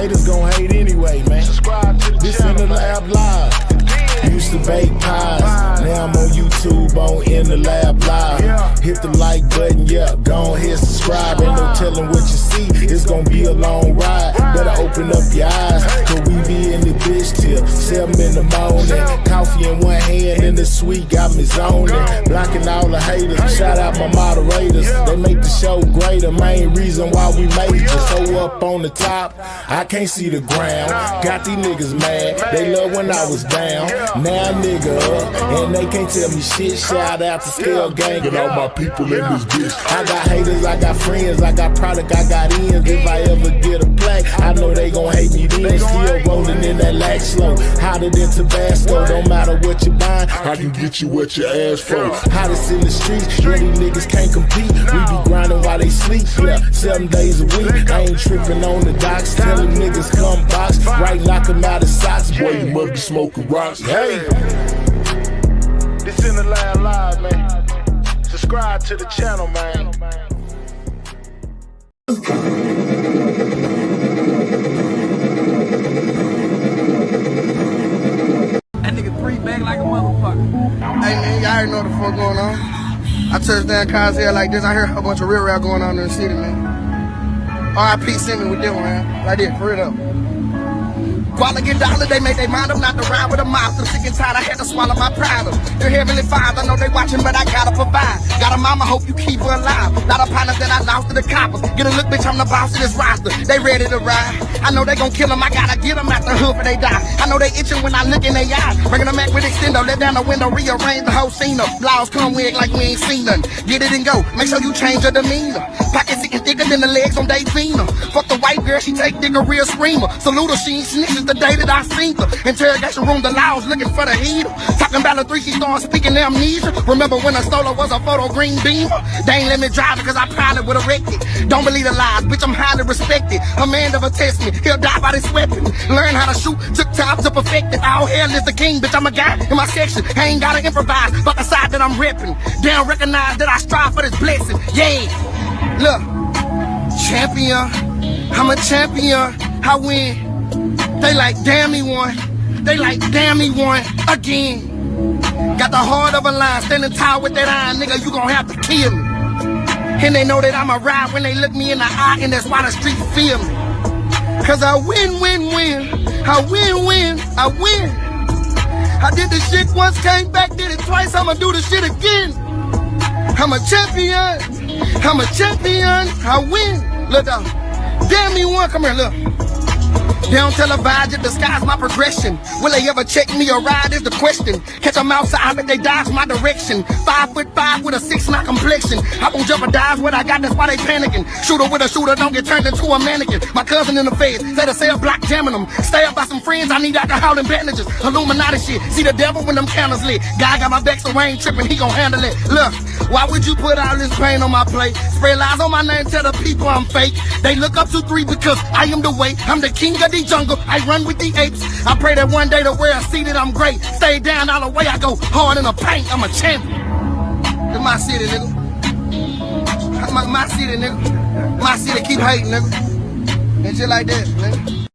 Haters gon' hate anyway, man. Subscribe to the This channel, in the lab live. Used to bake pies, now I'm on YouTube on In the Lab Live. Hit the like button, yeah, go ahead, subscribe. Ain't no telling what you see, it's gonna be a long ride. Better open up your eyes, cause we be in the bitch till 7 in the morning. Coffee in one hand and the sweet got me zoning. Blocking all the haters, shout out my moderators. They make the show greater, main reason why we major. So up on the top, I can't see the ground. Got these niggas mad, they love when I was down. Now nigga up, and they can't tell me shit. Shout out to Scale Gang and all my people in this bitch. I got haters, I got friends, I got product, I got ends. If I ever get a play, I know they gon' hate me then. Still rolling in that lack slow, hotter than Tabasco. Don't matter what you buying, I can get you what you ask for. Hottest in the streets, yeah, these niggas can't compete. We be grinding while they sleep, yeah, 7 days a week. I ain't tripping on the docks, telling niggas come box. Right, knock them out of socks, boy, you must be smoking rocks. Hey, this in the Lab Live, man. Subscribe to the channel, man. That nigga 3 back like a motherfucker. Hey man, y'all already know what the fuck going on. I touched down cars here like this. I hear a bunch of real rap going on in the city, man. R.I.P. sent me with them, man. Right there, for it up. Quality dollar, they make their mind up not to ride with a mouth. I'm sick and tired, I had to swallow my pride. Dear Heavenly Father, I know they watching, but I gotta provide. Got a mama, hope you keep her alive. Not a partner that I lost to the coppers. Get a look, bitch, I'm the boss of this roster. They ready to ride. I know they gon' kill them, I gotta get them out the hood for they die. I know they itching when I look in their eyes. Bringing them back with extendo, let down the window, rearrange the whole scene up. Laws come wig like we ain't seen none. Get it and go, make sure you change your demeanor. Pockets sitting thicker than the legs on Davina. Fuck the white girl, she take dick a real screamer. Salute her, she ain't snitches the day that I seen her. Interrogation room, the laws looking for the heater. Talking about the 3, she started speaking amnesia. Remember when a solo was a photo green beamer? They ain't let me drive it cause I probably would've wrecked it. Don't believe the lies, bitch, I'm highly respected. A man never test me, he'll die by this weapon. Learn how to shoot, took time to perfect it. All hell is the king, bitch, I'm a guy in my section. I ain't gotta improvise, but the side that I'm repping. They don't recognize that I strive for this blessing. Yeah, look, champion, I'm a champion, I win. They like, damn, he won. They like, damn, he won again. Got the heart of a lion, standing tall with that iron, nigga, you gon' have to kill me. And they know that I'ma ride when they look me in the eye, and that's why the street feel me. Cause I win, win, win. I win, win, I win. I did this shit once, came back, did it twice, I'ma do the shit again. I'm a champion, I'm a champion, I win. Look out, damn, he won, come here, look. They don't televise it, disguise my progression. Will they ever check me or ride is the question. Catch them outside, but they dodge my direction. 5'5" with a 6'9" complexion. I won't jeopardize what I got, that's why they panicking. Shooter with a shooter, don't get turned into a mannequin. My cousin in the feds, say the cell block jamming them. Stay up by some friends, I need alcohol and bandages. Illuminati shit, see the devil when them candles lit. Guy got my back, so I ain't tripping, he gon' handle it. Look, why would you put all this pain on my plate? Spread lies on my name, tell the people I'm fake. They look up to 3 because I am the way. I'm the king of the jungle, I run with the apes. I pray that one day the world see that I'm great. Stay down all the way, I go hard in the paint. I'm a champion. It's my city, nigga. My city, nigga. My city, keep hating, nigga. And shit like that, nigga.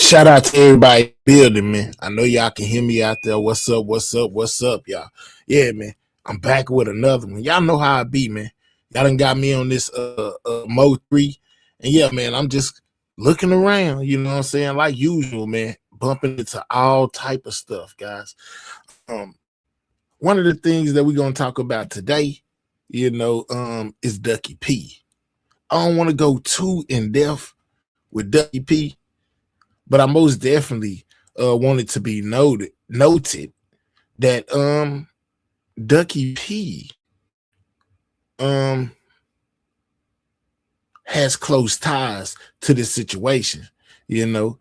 shout out to everybody building, man. I know y'all can hear me out there. What's up, what's up, what's up, y'all? Yeah, man. I'm back with another one. Y'all know how I be, man. Y'all done got me on this Mo 3. And yeah, man, I'm just looking around, you know what I'm saying? Like usual, man, bumping into all type of stuff, guys. One of the things that we're going to talk about today, you know, is Ducky P. I don't want to go too in depth with Ducky P, but I most definitely want it to be noted that Ducky P has close ties to this situation, you know.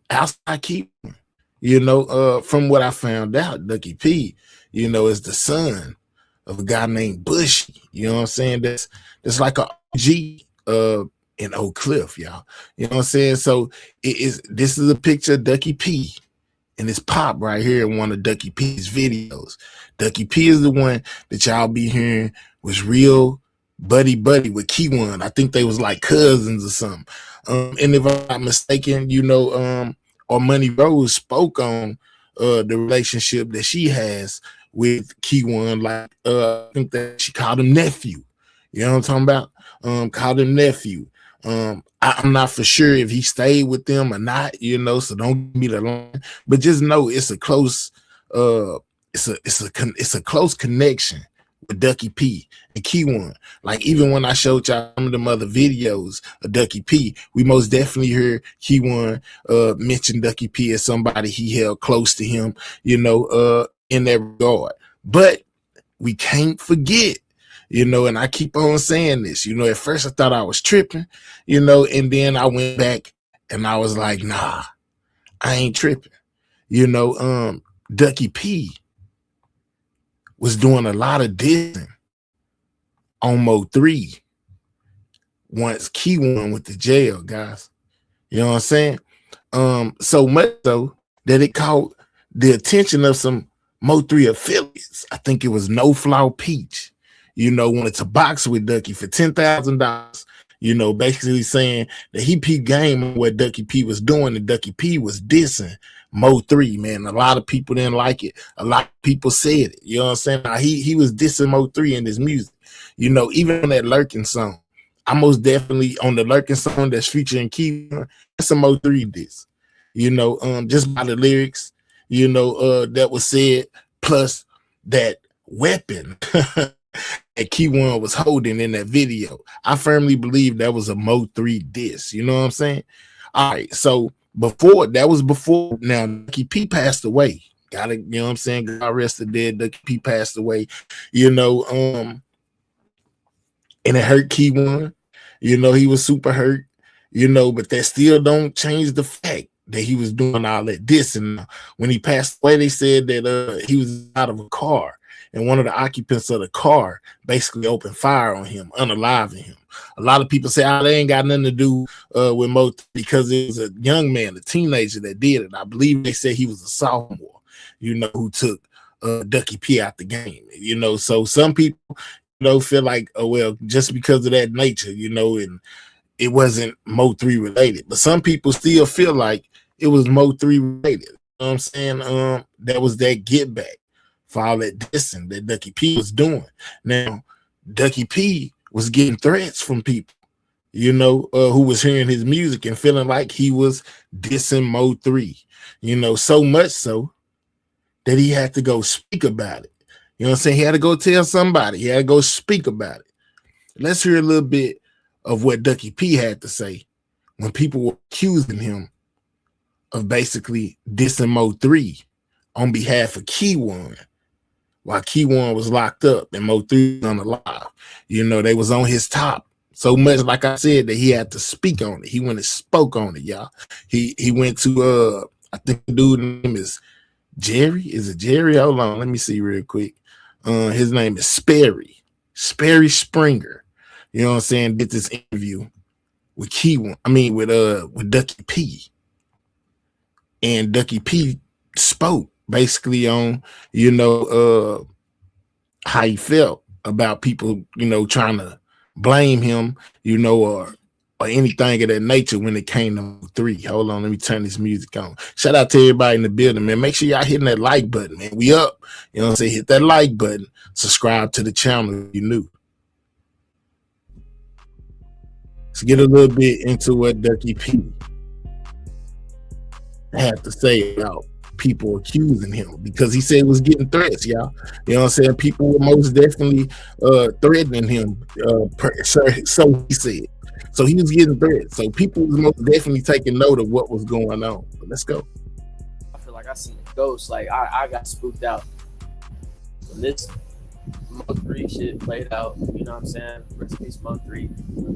Outside keeping, you know, from what I found out, Ducky P, you know, is the son of a guy named Bushy. You know what I'm saying? That's like a G in Oak Cliff, y'all. You know what I'm saying? So this is a picture of Ducky P and his pop right here in one of Ducky P's videos. Ducky P is the one that y'all be hearing was real buddy with Key1. I think they was like cousins or something. And if I'm not mistaken, or Money Rose spoke on the relationship that she has with Key1. Like I think that she called him nephew. You know what I'm talking about? Called him nephew. I'm not for sure if he stayed with them or not, so don't give me the line. But just know it's a close it's a close connection with Ducky P and Key1. Like even when I showed y'all some of them other videos of Ducky P, we most definitely heard Key1 mention Ducky P as somebody he held close to him, in that regard. But we can't forget, and I keep on saying this, at first I thought I was tripping, and then I went back and I was like, nah, I ain't tripping. Ducky P was doing a lot of dissing on Mo 3 once Key1 went to jail, guys. You know what I'm saying? So much so that it caught the attention of some Mo 3 affiliates. I think it was No Flaw Peach, wanted to box with Ducky for $10,000, basically saying that he peeped game on what Ducky P was doing, and Ducky P was dissing Mo 3, man. A lot of people didn't like it. A lot of people said it. You know what I'm saying? Now, he was dissing Mo 3 in his music. Even on that Lurking song, I most definitely on the Lurking song that's featuring Key1, that's a Mo 3 diss. Just by the lyrics, that was said, plus that weapon that Key1 was holding in that video. I firmly believe that was a Mo 3 diss. You know what I'm saying? All right, so before now Ducky P passed away. Gotta, you know what I'm saying? God rest the dead. Ducky P passed away, and it hurt Key1. He was super hurt, but that still don't change the fact that he was doing all that dissing. When he passed away, they said that he was out of a car, and one of the occupants of the car basically opened fire on him, unaliving him. A lot of people say, they ain't got nothing to do with Mo because it was a young man, a teenager that did it. I believe they said he was a sophomore, who took Ducky P out the game. So some people, feel like, oh, well, just because of that nature, and it wasn't Mo 3 related. But some people still feel like it was Mo 3 related. You know what I'm saying? That was that get back for all that dissing that Ducky P was doing. Now, Ducky P was getting threats from people, who was hearing his music and feeling like he was dissing Mo 3, so much so that he had to go speak about it. You know what I'm saying? He had to go tell somebody. He had to go speak about it. Let's hear a little bit of what Ducky P had to say when people were accusing him of basically dissing Mo 3 on behalf of Key1, while Key1 was locked up and Mo 3 was unalive. They was on his top so much, like I said, that he had to speak on it. He went and spoke on it, y'all. He went to I think the dude's name is Jerry. Is it Jerry? Hold on, let me see real quick. His name is Sperry Springer. You know what I'm saying? Did this interview with Key1. I mean with Ducky P. And Ducky P spoke basically on, how he felt about people, trying to blame him, or anything of that nature when it came to Mo 3. Hold on, let me turn this music on. Shout out to everybody in the building, man. Make sure y'all hitting that like button, man. We up. You know what I'm saying? Hit that like button. Subscribe to the channel if you're new. Let's get a little bit into what Ducky P had to say about people accusing him, because he said he was getting threats, y'all. You know what I'm saying? People were most definitely threatening him. So he said. So he was getting threats. So people was most definitely taking note of what was going on. But let's go. I feel like I seen a ghost. Like I got spooked out when this Mo 3 shit played out. You know what I'm saying? Rest in peace, Mo 3.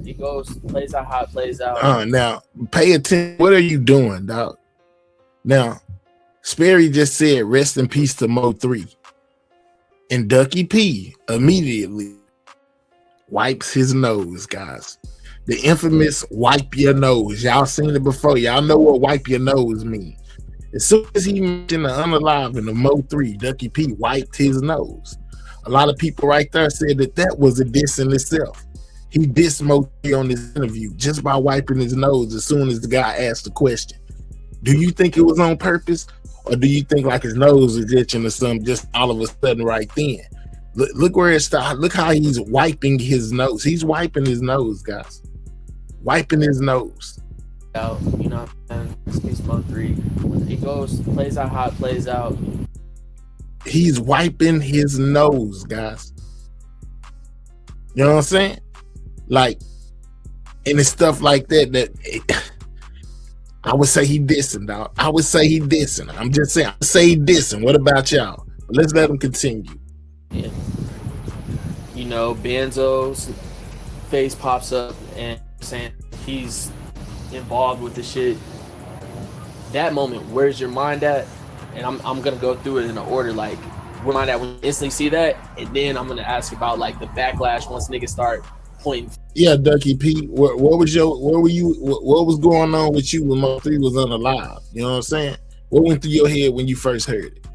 It plays out how it plays out. Now pay attention. What are you doing, dog? Now, Sperry just said rest in peace to Mo 3. And Ducky P immediately wipes his nose, guys. The infamous wipe your nose. Y'all seen it before. Y'all know what wipe your nose means. As soon as he mentioned the unalive and the Mo 3, Ducky P wiped his nose. A lot of people right there said that was a diss in itself. He dissed Mo 3 on this interview just by wiping his nose as soon as the guy asked the question. Do you think it was on purpose, or do you think like his nose is itching or something just all of a sudden right then? Look where it started. Look how he's wiping his nose. He's wiping his nose, guys. Wiping his nose. Out, you know, and he's Mo 3. When he goes, plays out how it plays out. He's wiping his nose, guys. You know what I'm saying? Like, and it's stuff like that I would say he dissing, dog. I would say he dissing. I'm just saying, I say he dissing. What about y'all? Let's let him continue. Yeah. You know, Benzo's face pops up and saying he's involved with the shit. That moment, where's your mind at? And I'm gonna go through it in an order, like where mind at when you instantly see that, and then I'm gonna ask about like the backlash once niggas start pointing. Yeah, Ducky P, what was going on with you when Mo 3 was unalive? You know what I'm saying? What went through your head when you first heard it?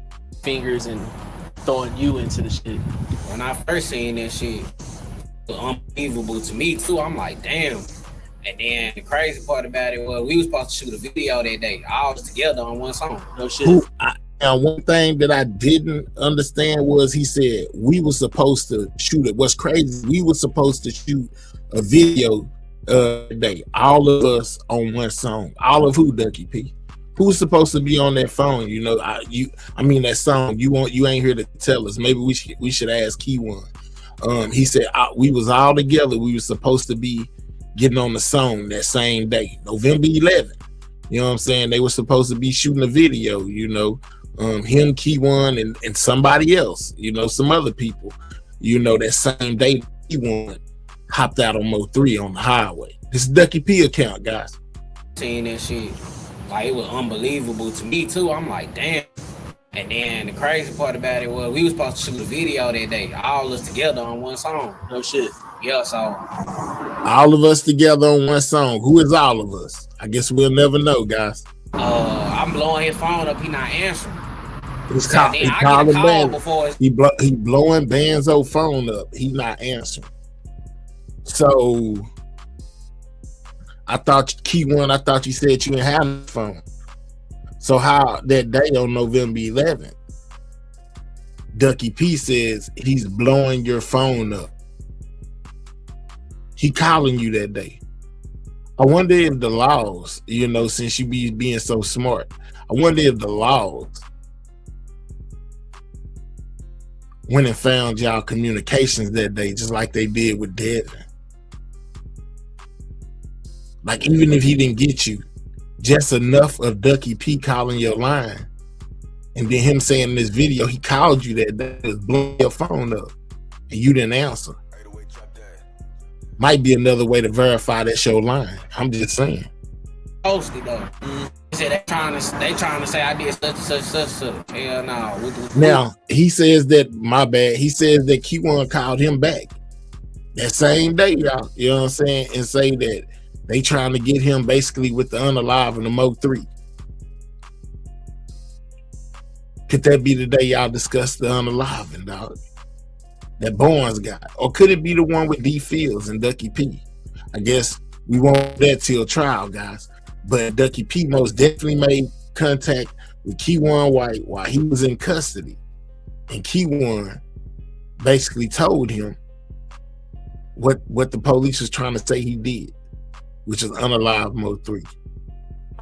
Fingers and throwing you into the shit. When I first seen that shit, it was unbelievable to me too. I'm like, damn. And then the crazy part about it was we was supposed to shoot a video that day, all together on one song. No shit. Now, one thing that I didn't understand was he said we were supposed to shoot it. What's crazy, we were supposed to shoot a video today, all of us on one song. All of who, Ducky P? Who's supposed to be on that phone? You know, I mean that song. You ain't here to tell us. Maybe we should ask Key One. He said we was all together. We were supposed to be getting on the song that same day, November 11th. You know what I'm saying? They were supposed to be shooting a video, you know, him, Key One, and somebody else, you know, some other people, you know, that same day Key One hopped out on Mo 3 on the highway. This is Ducky P account, guys. Seeing that shit, like, it was unbelievable to me too. I'm like, damn. And then the crazy part about it was we was supposed to shoot a video that day, all of us together on one song. No shit. Yeah, so all of us together on one song. Who is all of us? I guess we'll never know, guys. I'm blowing his phone up. He not answering. He blowing Benzo's phone up. He not answering. So I thought Key One, I thought you said you didn't have a phone. So how that day on November 11th, Ducky P says he's blowing your phone up. He calling you that day. I wonder if the laws, you know, since you be being so smart, I wonder if the laws went and found y'all communications that day, just like they did with Devin. Like, even if he didn't get you, just enough of Ducky P calling your line, and then him saying in this video he called you that day, was blowing your phone up, and you didn't answer. Might be another way to verify that's your line. I'm just saying. Posted though. They said they trying to say I did such. Hell no. Now he says that, my bad. He says that Key One called him back that same day, y'all. You know what I'm saying? And say that they trying to get him basically with the unalive and the Mo 3. Could that be the day y'all discuss the unalive and dog? That Barnes got, or could it be the one with D Fields and Ducky P? I guess we won't that till trial, guys. But Ducky P most definitely made contact with Key One White while he was in custody, and Key One basically told him what the police was trying to say he did, which is unalive Mo 3.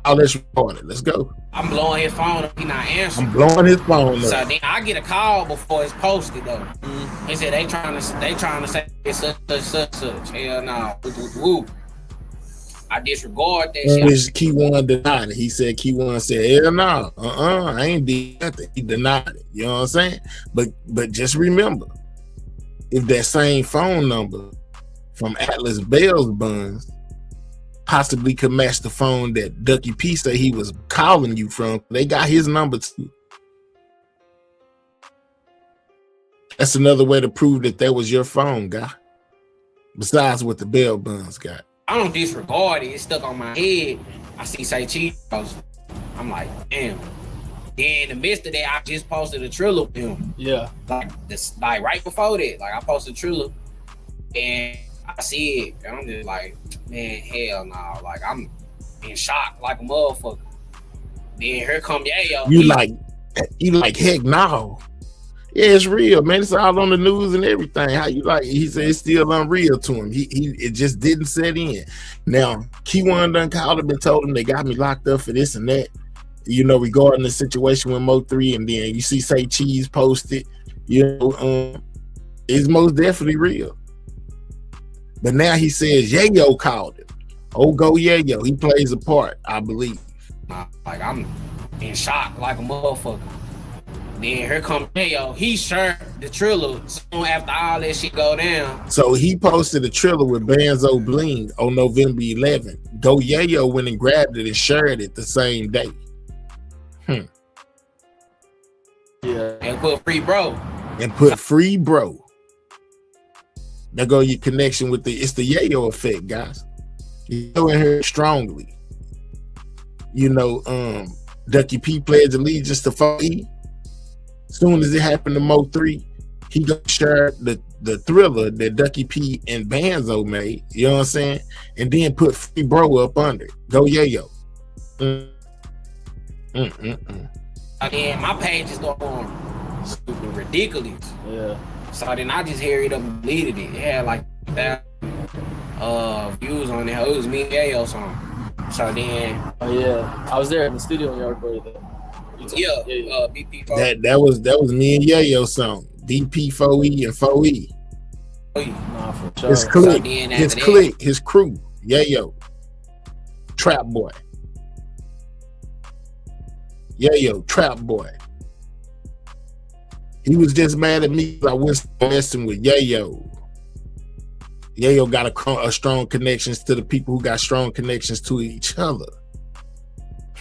Oh, let's record it. Let's go. I'm blowing his phone up. He not answering. I'm blowing his phone up. So then I get a call before it's posted though. He said they trying to say it's such. Hell no. Woo. I disregard that shit. Which Key One denied it. He said Key One said, hell no, I ain't did nothing. He denied it. You know what I'm saying? But just remember, if that same phone number from Atlas Bell's Buns possibly could match the phone that Ducky P said he was calling you from, they got his number too. That's another way to prove that that was your phone, guy. Besides what the Bell Buns got. I don't disregard it. It's stuck on my head. I see say cheat. I'm like, damn. Then in the midst of that, I just posted a Triller with him. Yeah. Like right before that. Like I posted Triller. And I see it, and I'm just like, man, hell no. Like, I'm in shock like a motherfucker. Then here come Yayo. You like, heck no. Yeah, it's real, man. It's all on the news and everything. How you like? He said it's still unreal to him. It just didn't set in. Now, Key1 done called him and told him they got me locked up for this and that. You know, regarding the situation with Mo3, and then you see Say Cheese posted. You know, it's most definitely real. But now he says Yayo called him. Oh, go Yayo. He plays a part, I believe. Like, I'm in shock like a motherfucker. Then here come Yayo. He shared the Triller soon after all that shit go down. So he posted a Triller with Banzo Bling on November 11th. Go Yayo went and grabbed it and shared it the same day. Yeah. And put free bro. There go your connection with it's the Yayo effect, guys. Yayo in here strongly. You know, Ducky P pledged allegiance to 4E. Soon as it happened to Mo3, he gonna share the Thriller that Ducky P and Banzo made, you know what I'm saying? And then put free bro up under it. Go Yayo. Again, my page is going stupid ridiculous. Yeah. So then I just hurried up and deleted it. It had like 1,000 views on it. It was me and Yayo song. So then, Oh yeah, I was there in the studio when y'all recorded that. BP4. That was me and Yayo song. BP4E and 4E. Nah, for sure. His clique, So then his after clique, his crew. Yayo. Trap Boy. Yayo, Trap Boy. He was just mad at me. I went messing with Yayo. Yayo got a strong connections to the people who got strong connections to each other.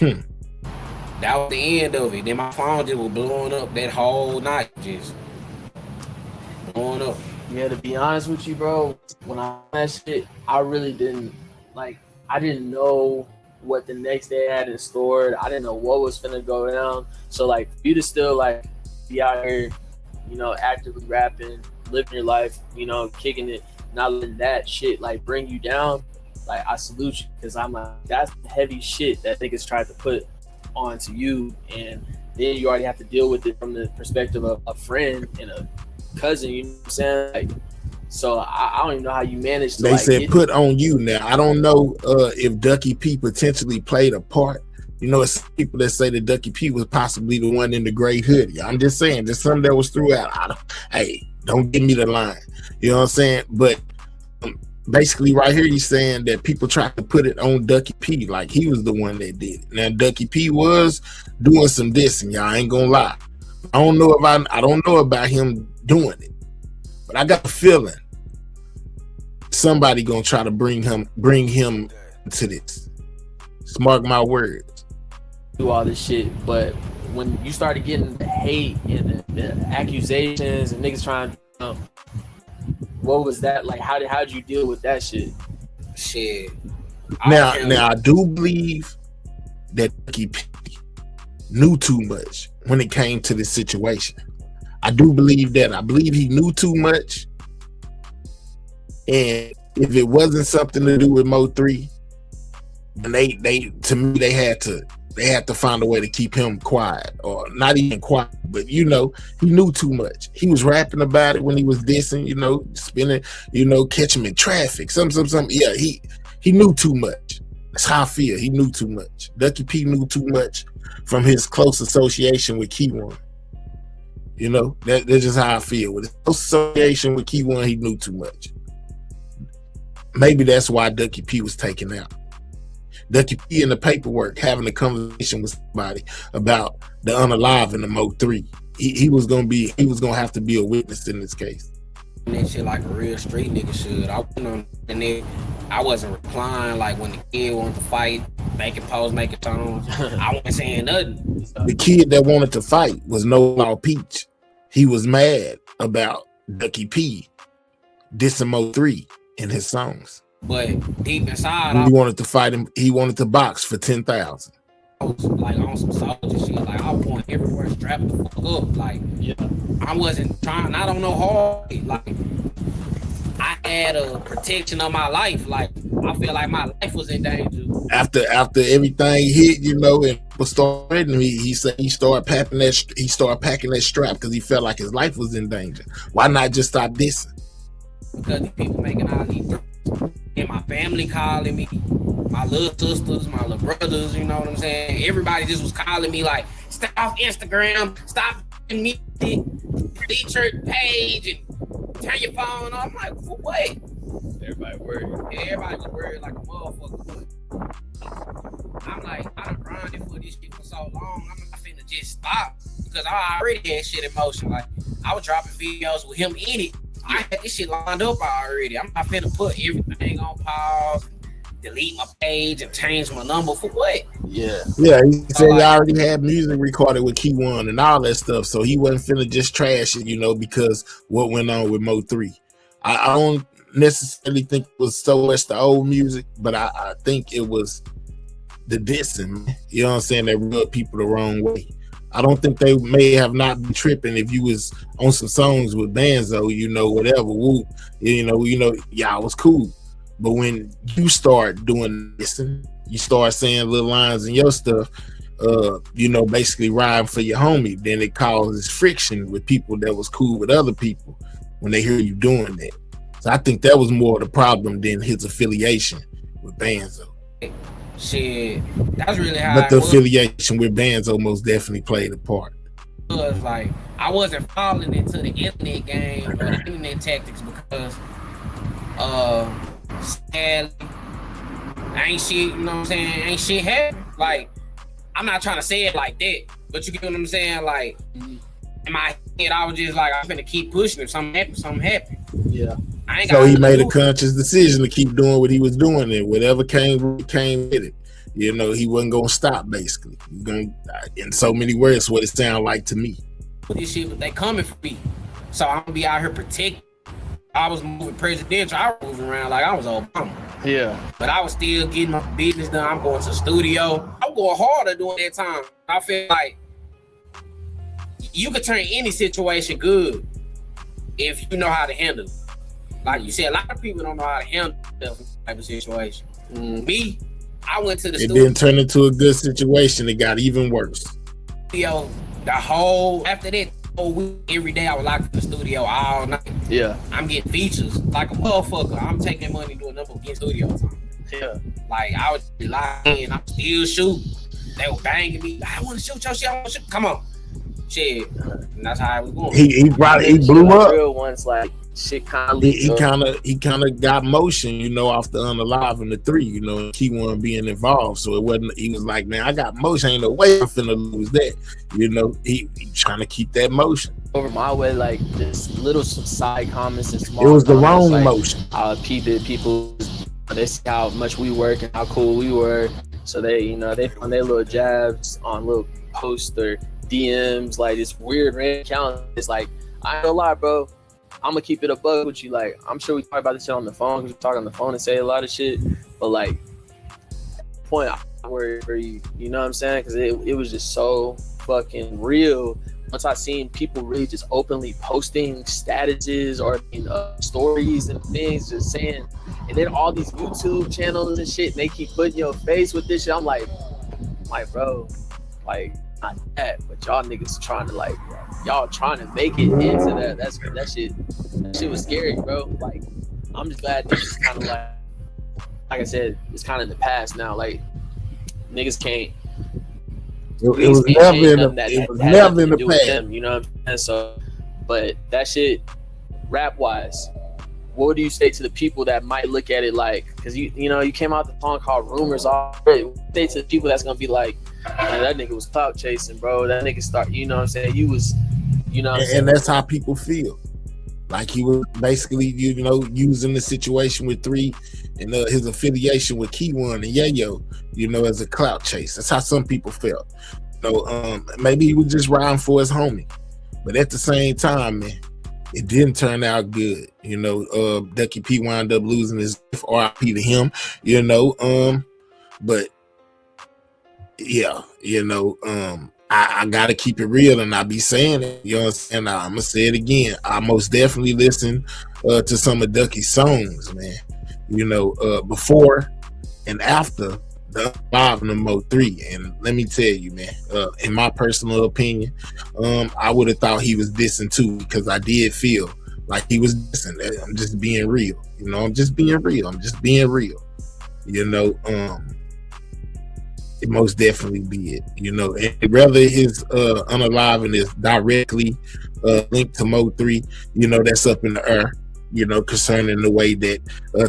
That was the end of it. Then my phone just was blowing up that whole night, just blowing up. Yeah, to be honest with you, bro, when I that shit, I really didn't I didn't know what the next day had in store. I didn't know what was finna go down. So like, for you to still like be out here, you know, actively rapping, living your life, you know, kicking it, not letting that shit like bring you down. Like, I salute you, because I'm like, that's heavy shit that niggas tried to put onto you, and then you already have to deal with it from the perspective of a friend and a cousin, you know what I'm saying? Like, so I don't even know how you managed to. They said put on you. Now I don't know if Ducky P potentially played a part. You know, it's people that say that Ducky P was possibly the one in the gray hoodie. I'm just saying, there's something that was throughout. Hey, don't give me the line. You know what I'm saying? But basically right here, he's saying that people tried to put it on Ducky P like he was the one that did it. Now Ducky P was doing some dissing, y'all, I ain't gonna lie. I don't know about him doing it, but I got a feeling somebody gonna try to bring him to this. Mark my words. Do all this shit, but when you started getting the hate and the accusations and niggas trying to what was that like? How did you deal with that shit? Shit. Now I do believe that Ducky P knew too much when it came to this situation. I do believe that. I believe he knew too much. And if it wasn't something to do with Mo3, then they had to find a way to keep him quiet, or not even quiet, but you know, he knew too much. He was rapping about it when he was dissing, you know, spinning, you know, catch him in traffic, some. Yeah, he knew too much. That's how I feel. He knew too much. Ducky P knew too much from his close association with Key1. You know, that's just how I feel. With his close association with Key1, he knew too much. Maybe that's why Ducky P was taken out. Ducky P in the paperwork having a conversation with somebody about the unalived in the Mo3. He was gonna have to be a witness in this case. That shit like a real street nigga should. I went on and then I wasn't replying like when the kid wanted to fight, making posts, making songs. I wasn't saying nothing. The kid that wanted to fight was No Law Peach. He was mad about Ducky P dissing Mo3 in his songs. But deep inside, He wanted to fight him. He wanted to box for 10,000. I was like on some soldier shit. Like I was going everywhere, strapped the fuck up. Like Yeah. I wasn't trying. I don't know hard. Like I had a protection of my life. Like I feel like my life was in danger. After everything hit, you know, and people started threatening me, he said he started packing that strap because he felt like his life was in danger. Why not just stop dissing? Because these people making all these, and my family calling me, my little sisters, my little brothers, you know what I'm saying? Everybody just was calling me like, stop off Instagram, stop me, delete your page, and turn your phone off. I'm like, for what? Everybody worried. Yeah, everybody was worried like a motherfucker. I'm like, I done grinded for this shit for so long, I'm not finna just stop. Because I already had shit in motion. Like, I was dropping videos with him in it. I had this shit lined up already. I'm not finna put everything on pause, delete my page, and change my number for what? Yeah. Yeah, he said he already had music recorded with Key One and all that stuff, so he wasn't finna just trash it, you know, because what went on with Mo 3. I don't necessarily think it was so much the old music, but I think it was the dissing, you know what I'm saying, that rubbed people the wrong way. I don't think they may have not been tripping if you was on some songs with Banzo, you know, whatever, whoop, you know, y'all was cool. But when you start doing this and you start saying little lines in your stuff, you know, basically rhyme for your homie, then it causes friction with people that was cool with other people when they hear you doing that. So I think that was more of the problem than his affiliation with Banzo. Shit, that's really how. But the affiliation with Banzo most definitely played a part. Was like I wasn't falling into the internet game or the internet tactics because sadly, ain't shit, you know what I'm saying? Ain't shit happened. Like, I'm not trying to say it like that, but you get what I'm saying? Like, in my head, I was just like, I'm gonna keep pushing. If something happened. Yeah. So he made a conscious decision to keep doing what he was doing, and whatever came with it. You know, he wasn't gonna stop. Basically, he's gonna, in so many words, what it sounded like to me. This shit, they coming for me, so I'm gonna be out here protecting. I was moving presidential. I was moving around like I was Obama. Yeah. But I was still getting my business done. I'm going to the studio. I'm going harder during that time. I feel like you could turn any situation good if you know how to handle it. Like you said, a lot of people don't know how to handle that type of situation. Me, I went to the studio. It didn't turn into a good situation. It got even worse. After that whole week, every day I was locked in the studio all night. Yeah. I'm getting features like a motherfucker. I'm taking money doing nothing but getting studio time. Yeah. Like I was lying, I'm still shooting. They were banging me. I want to shoot your shit. I want to shoot. Come on, shit. And that's how I was going. He blew up. Real ones like shit kind of. He kind of got motion, you know, off the Unalive and the 3, you know, and Key One being involved. So it wasn't. He was like, man, I got motion. Ain't no way I'm finna lose that. You know, he trying to keep that motion. Over my way, like this little side comments and small. It was the wrong like, motion. People, they see how much we work and how cool we were. So they, you know, they found their little jabs on little posts or DMs, like this weird random account. It's like, I ain't gonna lie, bro. I'm gonna keep it a bug with you. Like, I'm sure we talk about this shit on the phone because we talk on the phone and say a lot of shit. But like, point where you know what I'm saying? Because it was just so fucking real. Once I seen people really just openly posting statuses or stories and things, just saying, and then all these YouTube channels and shit, and they keep putting your face with this shit. I'm like, bro, like not that, but y'all niggas trying to like, y'all trying to make it into that. That shit was scary, bro. Like, I'm just glad niggas kind of like I said, it's kind of in the past now. Like, niggas can't. It was never in the past. Them, you know what I'm saying? So, but that shit, rap wise, what would you say to the people that might look at it like, because you know you came out the song called Rumors already. What would you say to the people that's gonna be like, man, that nigga was clout chasing, bro. That nigga you know what I'm saying? You was, you know what I'm saying? And that's how people feel. Like he was basically, you know, using the situation with 3 and his affiliation with Key One and Yayo, you know, as a clout chase. That's how some people felt. So maybe he was just riding for his homie. But at the same time, man, it didn't turn out good. You know, Ducky P wound up losing his life, RIP to him, you know. But yeah, you know, I gotta keep it real, and I be saying it. You know what I'm saying? I'm gonna say it again. I most definitely listen to some of Ducky's songs, man. You know, before and after the live number 3, and let me tell you, man. In my personal opinion, I would have thought he was dissing too, because I did feel like he was dissing. I'm just being real. You know, I'm just being real. You know, it most definitely be it, you know, and whether his unaliving is directly linked to Mo 3, you know, that's up in the air, you know, concerning the way that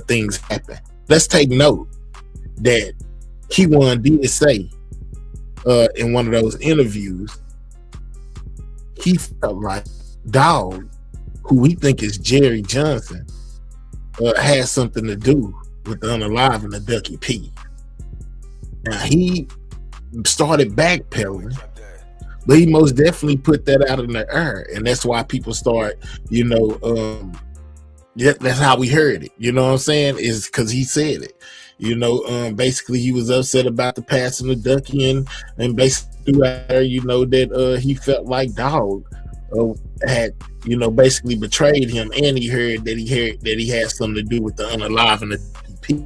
things happen. Let's take note that Key-One did say in one of those interviews, he felt like Dog, who we think is Jerry Johnson, had something to do with the unaliving of Ducky P. Now, he started backpedaling, but he most definitely put that out in the air, and that's why people start, you know, that's how we heard it. You know what I'm saying? Is because he said it. You know, basically he was upset about the passing of Ducky, and basically throughout there, you know, that he felt like Dog had, you know, basically betrayed him, and he heard that he had something to do with the unaliving of Ducky P.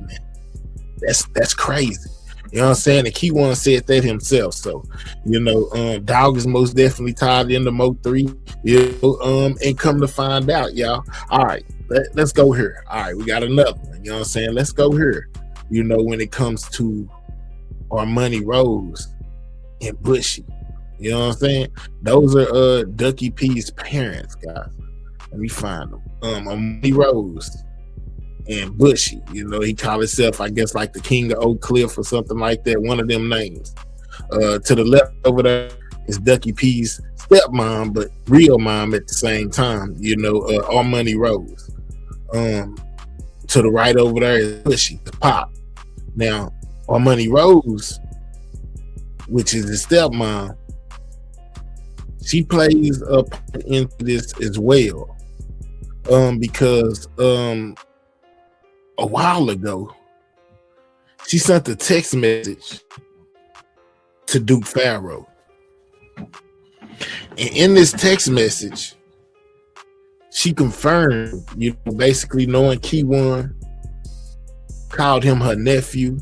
That's crazy. You know what I'm saying? And Key-One said that himself. So, you know, Dog is most definitely tied into Mo 3. You know, and come to find out, y'all. All right, let's go here. All right, we got another one. You know what I'm saying? Let's go here. You know, when it comes to Armani Rose and Bushy. You know what I'm saying? Those are Ducky P's parents, guys. Let me find them. Armani Rose and Bushy, you know, he called himself, I guess, like the King of Oak Cliff or something like that, one of them names. To the left over there is Ducky P's stepmom, but real mom at the same time, you know, Armani Rose. To the right over there is Bushy, the pop. Now, Armani Rose, which is his stepmom, she plays a part into this as well, because a while ago, she sent a text message to Duke Farrow. And in this text message, she confirmed, you know, basically knowing Key-One, called him her nephew,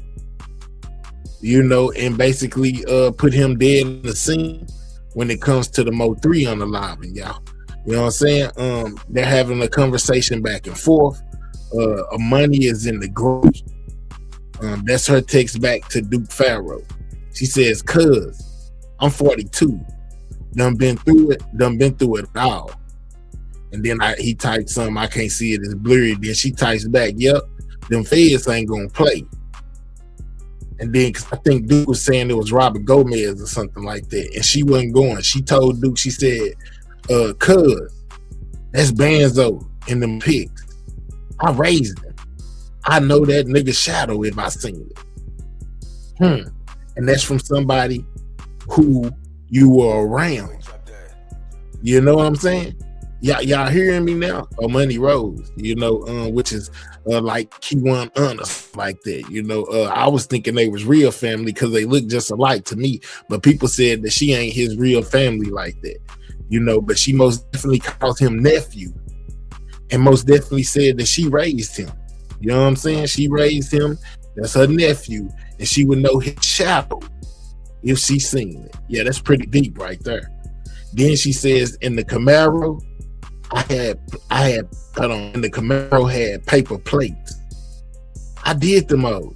you know, and basically put him dead in the scene when it comes to the Mo 3 unaliving, y'all. You know what I'm saying? They're having a conversation back and forth. Money is in the group. That's her text back to Duke Farrow. She says, "Cuz, I'm 42. Done been through it all." And then he typed something, I can't see it, it's blurry. Then she types back, "Yep, them feds ain't gonna play." And then I think Duke was saying it was Robert Gomez or something like that, and she wasn't going. She told Duke, she said, "Cuz, that's Banzo in them pics. I raised him. I know that nigga shadow if I seen it." And that's from somebody who you were around. You know what I'm saying? Y'all hearing me now? Money Rose, you know, which is like Key-One honest like that. You know, I was thinking they was real family because they look just alike to me, but people said that she ain't his real family like that. You know, but she most definitely calls him nephew. And most definitely said that she raised him. You know what I'm saying? She raised him. That's her nephew. And she would know his shadow if she seen it. Yeah, that's pretty deep right there. Then she says, in the Camaro, in the Camaro had paper plates. I did them all.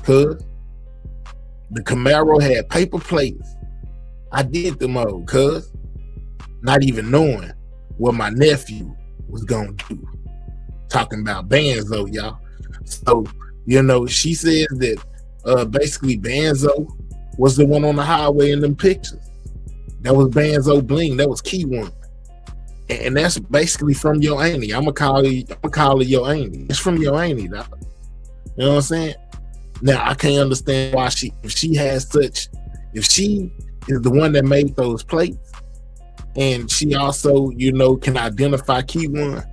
Cuz the Camaro had paper plates. I did them all, cuz not even knowing what my nephew was gonna do. Talking about Banzo, y'all. So, you know, she says that basically Banzo was the one on the highway in them pictures. That was Banzo Bling. That was Key-One. And that's basically from your auntie. I'm gonna call it your auntie. It's from your auntie, dog. You know what I'm saying? Now I can't understand why if she is the one that made those plates, and she also, you know, can identify Key-One.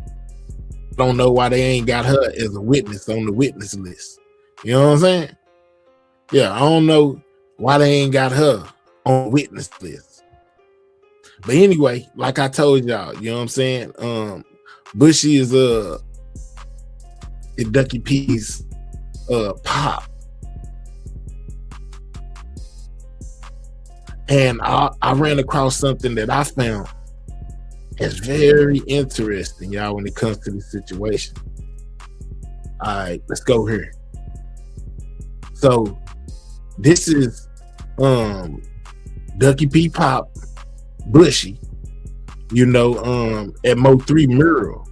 Don't know why they ain't got her as a witness on the witness list. You know what I'm saying? Yeah, I don't know why they ain't got her on witness list. But anyway, like I told y'all, you know what I'm saying? Bushy is Ducky P's pop. And I ran across something that I found is very interesting, y'all, when it comes to this situation. All right, let's go here. So this is Ducky P Pop Bushy, you know, at Mo 3 mural.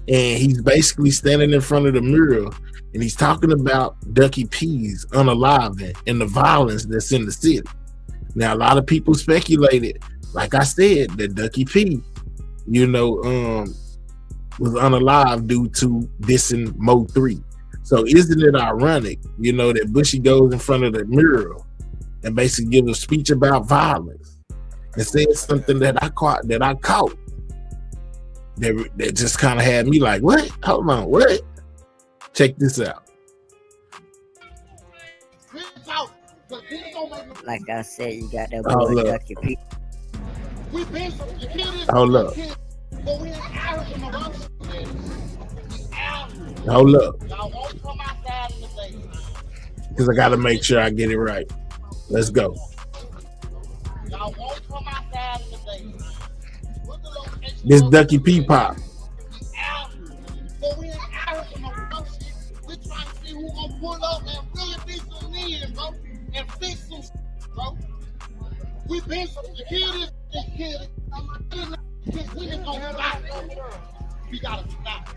And he's basically standing in front of the mural and he's talking about Ducky P's unalived and the violence that's in the city. Now, a lot of people speculated, like I said, that Ducky P, you know, was unalived due to dissing Mo 3. So isn't it ironic, you know, that Bushy goes in front of the mural and basically gives a speech about violence and says something that I caught that just kind of had me like, what? Hold on, what? Check this out. Like I said, you got that boy Ducky P. Hold up. Hold up. Because I got to make sure I get it right. Let's go. This Ducky P Pop. And fix some, bro. We been some security and kids. We just gonna stop. We gotta stop.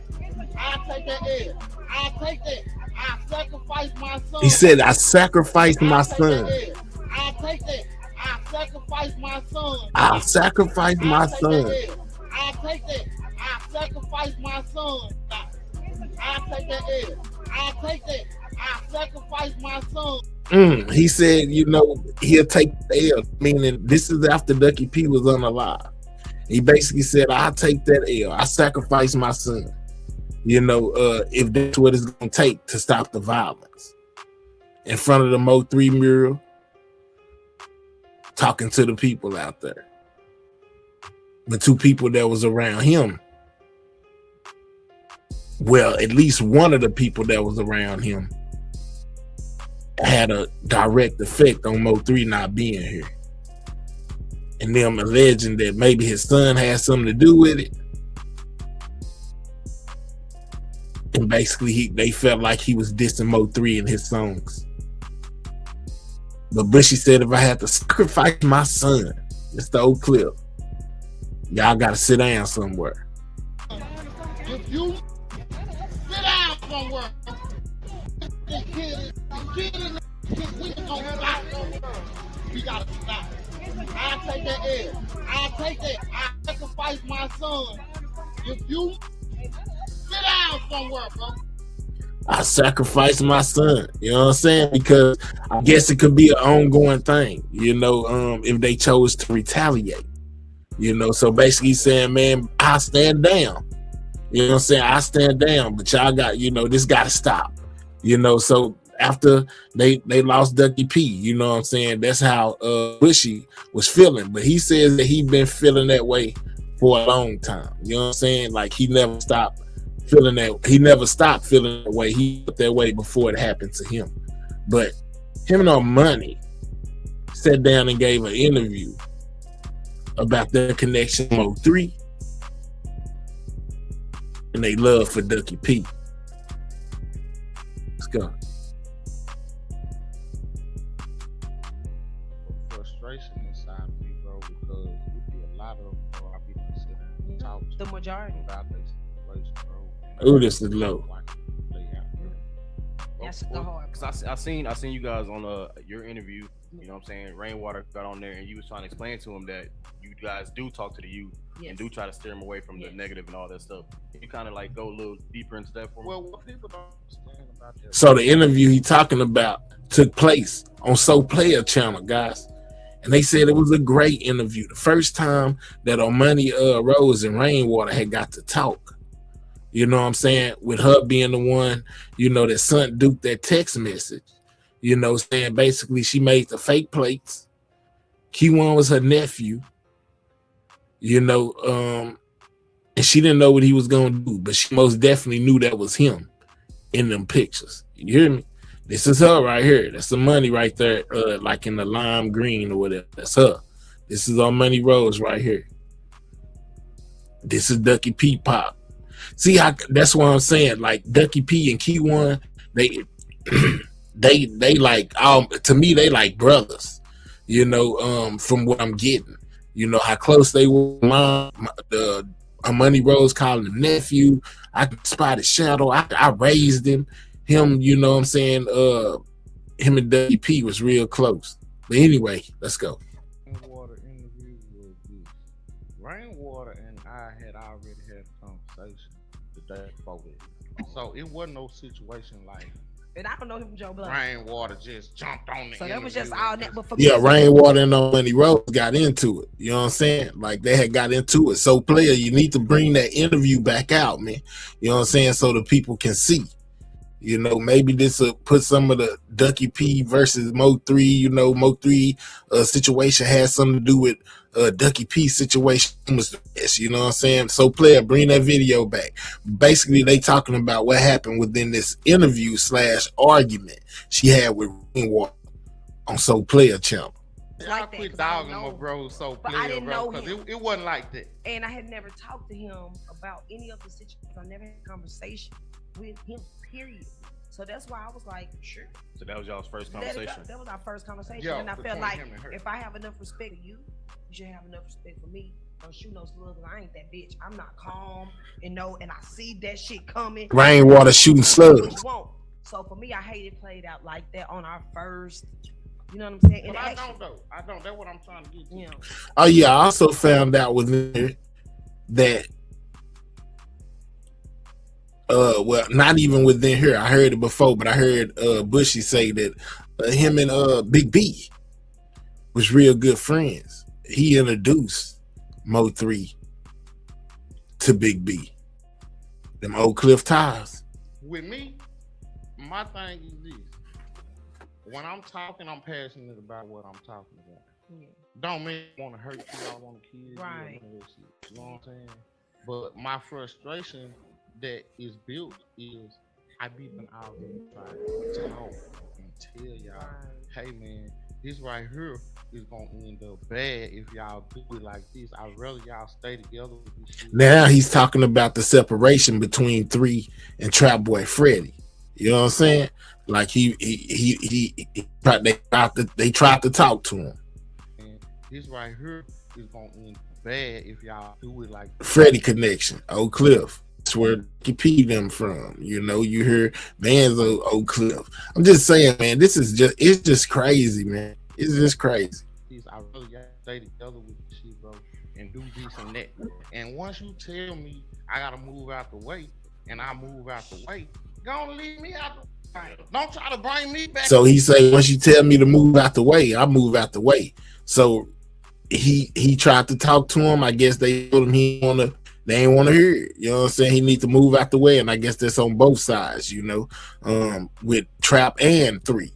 I take that L. I take that. I sacrifice my son. He said, I sacrificed my son. I take that. I sacrifice my son. I sacrifice my son. I take that. I sacrifice my son. I take that L. I take that. I sacrifice my son. He said, you know, he'll take the L, meaning this is after Ducky P was unalive. He basically said, I'll take that L. I sacrifice my son. You know, if that's what it's going to take to stop the violence. In front of the Mo 3 mural, talking to the people out there. The two people that was around him, well, at least one of the people that was around him had a direct effect on Mo 3 not being here. And them alleging that maybe his son had something to do with it. And basically they felt like he was dissing Mo 3 in his songs. But Bushy said, if I had to sacrifice my son, it's the old clip. Y'all gotta sit down somewhere. If you sit down somewhere, we gotta stop. I take that L. I take that. I sacrifice my son. If you sit down somewhere, bro. I sacrificed my son. You know what I'm saying? Because I guess it could be an ongoing thing, you know, if they chose to retaliate. You know, so basically saying, man, I stand down. You know what I'm saying? I stand down, but y'all got, you know, this gotta stop. You know, so after they lost Ducky P, you know what I'm saying? That's how Bushy was feeling. But he says that he'd been feeling that way for a long time. You know what I'm saying? Like he never stopped feeling that. He never stopped feeling that way. He felt that way before it happened to him. But him and our money sat down and gave an interview about their connection with Mo 3 and they love for Ducky P. Let's go. Frustration inside of me, bro, because it be a lot of them, bro. I be sitting and talk The majority. about this situation, bro. Ooh, this is low. That's the hard. Cause I seen you guys on your interview. You know what I'm saying? Rainwater got on there and you was trying to explain to him that you guys do talk to the youth and do try to steer them away from the negative and all that stuff. Can you kind of like go a little deeper into that for me? Well, what people don't understand about that. So the interview he talking about took place on So Player channel, guys. And they said it was a great interview. The first time that Omani Rose and Rainwater had got to talk. You know what I'm saying? With her being the one, you know, that sent Duke that text message. You know, saying basically she made the fake plates. Q1 was her nephew. You know, and she didn't know what he was gonna do, but she most definitely knew that was him in them pictures. You hear me? This is her right here. That's the money right there, like in the lime green or whatever. That's her. This is our Money Rose right here. This is Ducky P Pop. See how that's what I'm saying. Like Ducky P and Q1, they they like to me they like brothers. You know, from what I'm getting. You know how close they were. Money Rose calling him nephew. I spotted Shadow. I raised him. You know what I'm saying? Him and WP was real close. But anyway, let's go. Rainwater interview was this. Rainwater and I had already had a conversation the day before that. So it wasn't no situation like and I don't know him from Joe Blow. Rainwater just jumped on the so that was just all that. But for Rainwater and Money Rose got into it. You know what I'm saying? Like they had got into it. So player, you need to bring that interview back out, man. You know what I'm saying? So the people can see. You know, maybe this will put some of the Ducky P versus Mo 3, you know, Mo 3 situation has something to do with Ducky P situation was the best, you know what I'm saying? So player, bring that video back. Basically, they talking about what happened within this interview / argument she had with Rainwater on So Player channel. I quit dogging my bro So Player, I didn't know because it wasn't like that. And I had never talked to him about any of the situations. I never had a conversation with him, period. So that's why I was like, sure. So that was y'all's first conversation? That was our first conversation. Yo, and I felt like if I have enough respect for you, you should have enough respect for me. Don't shoot no slugs. I ain't that bitch. I'm not calm, and I see that shit coming. Rainwater shooting slugs. So for me, I hate it played out like that on our first. You know what I'm saying? But I don't though. I don't. That's what I'm trying to get to. Yeah. Oh yeah, I also found out within there that well, not even within here. I heard it before, but I heard Bushy say that him and Big B was real good friends. He introduced Mo 3 to Big B. Them Oak Cliff ties. With me, my thing is this. When I'm talking, I'm passionate about what I'm talking about. Yeah. Don't mean I want to hurt you, I want to kill you, right. You know what I'm saying? But my frustration that is built is I be been out here trying to talk and tell y'all, hey man, this right here is gonna end up bad if y'all do it like this. I'd rather y'all stay together with this shit. Now he's talking about the separation between 3 and Trap Boy Freddy. You know what I'm saying? Like they tried to talk to him. And this right here is gonna end up bad if y'all do it like this. Freddie connection, Oak Cliff. That's where you pee them from. You know, you hear bands of Oak Cliff. I'm just saying, man, it's just crazy, man. It's just crazy. I really gotta stay together with this shit, bro, and do this and that. And once you tell me I gotta move out the way, and I move out the way, gonna leave me out the way. Don't try to bring me back. So he say, once you tell me to move out the way, I move out the way. So he tried to talk to him. I guess they told him they ain't want to hear it. You know what I'm saying? He need to move out the way, and I guess that's on both sides, you know, with Trap and 3.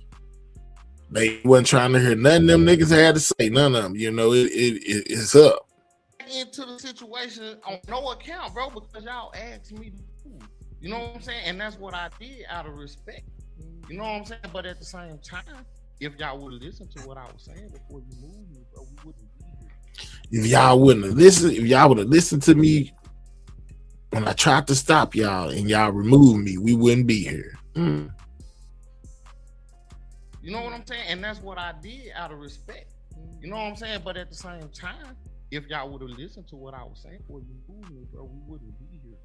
They wasn't trying to hear nothing them niggas had to say. None of them, you know, it's up. Into the situation on no account, bro, because y'all asked me to move. You know what I'm saying? And that's what I did out of respect. You know what I'm saying? But at the same time, if y'all would have listened to what I was saying before you moved me, bro, we wouldn't be here. If y'all wouldn't have listened, if y'all would have listened to me when I tried to stop y'all and y'all removed me, we wouldn't be here. You know what I'm saying? And that's what I did out of respect. You know what I'm saying? But at the same time, if y'all would have listened to what I was saying before you moved me, bro, we wouldn't be here.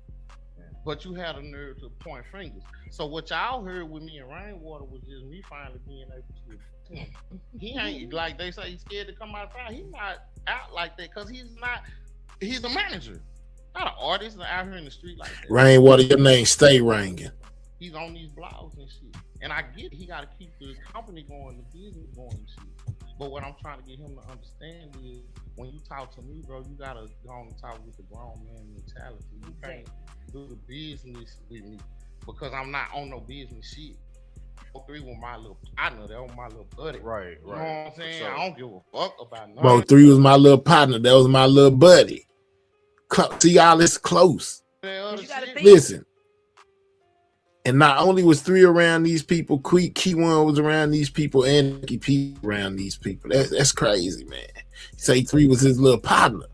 But you had a nerve to point fingers. So what y'all heard with me and Rainwater was just me finally being able to. He ain't, like they say, he's scared to come outside. He's not out like that because he's a manager, not an artist out here in the street like that. Rainwater, your name stay ringing. He's on these blogs and shit. And I get it, he got to keep the company going, the business going and shit. But what I'm trying to get him to understand is when you talk to me, bro, you got to go on and talk with the grown man mentality. You can't do the business with me because I'm not on no business shit. 3 was my little partner. That was my little buddy. Right, You know what I'm saying? Sure. I don't give a fuck about nothing. Mo 3 was my little partner. That was my little buddy. See, y'all, it's close. Listen. And not only was 3 around these people, Key One was around these people, and Nicky P around these people. That's crazy, man. Say 3 was his little partner.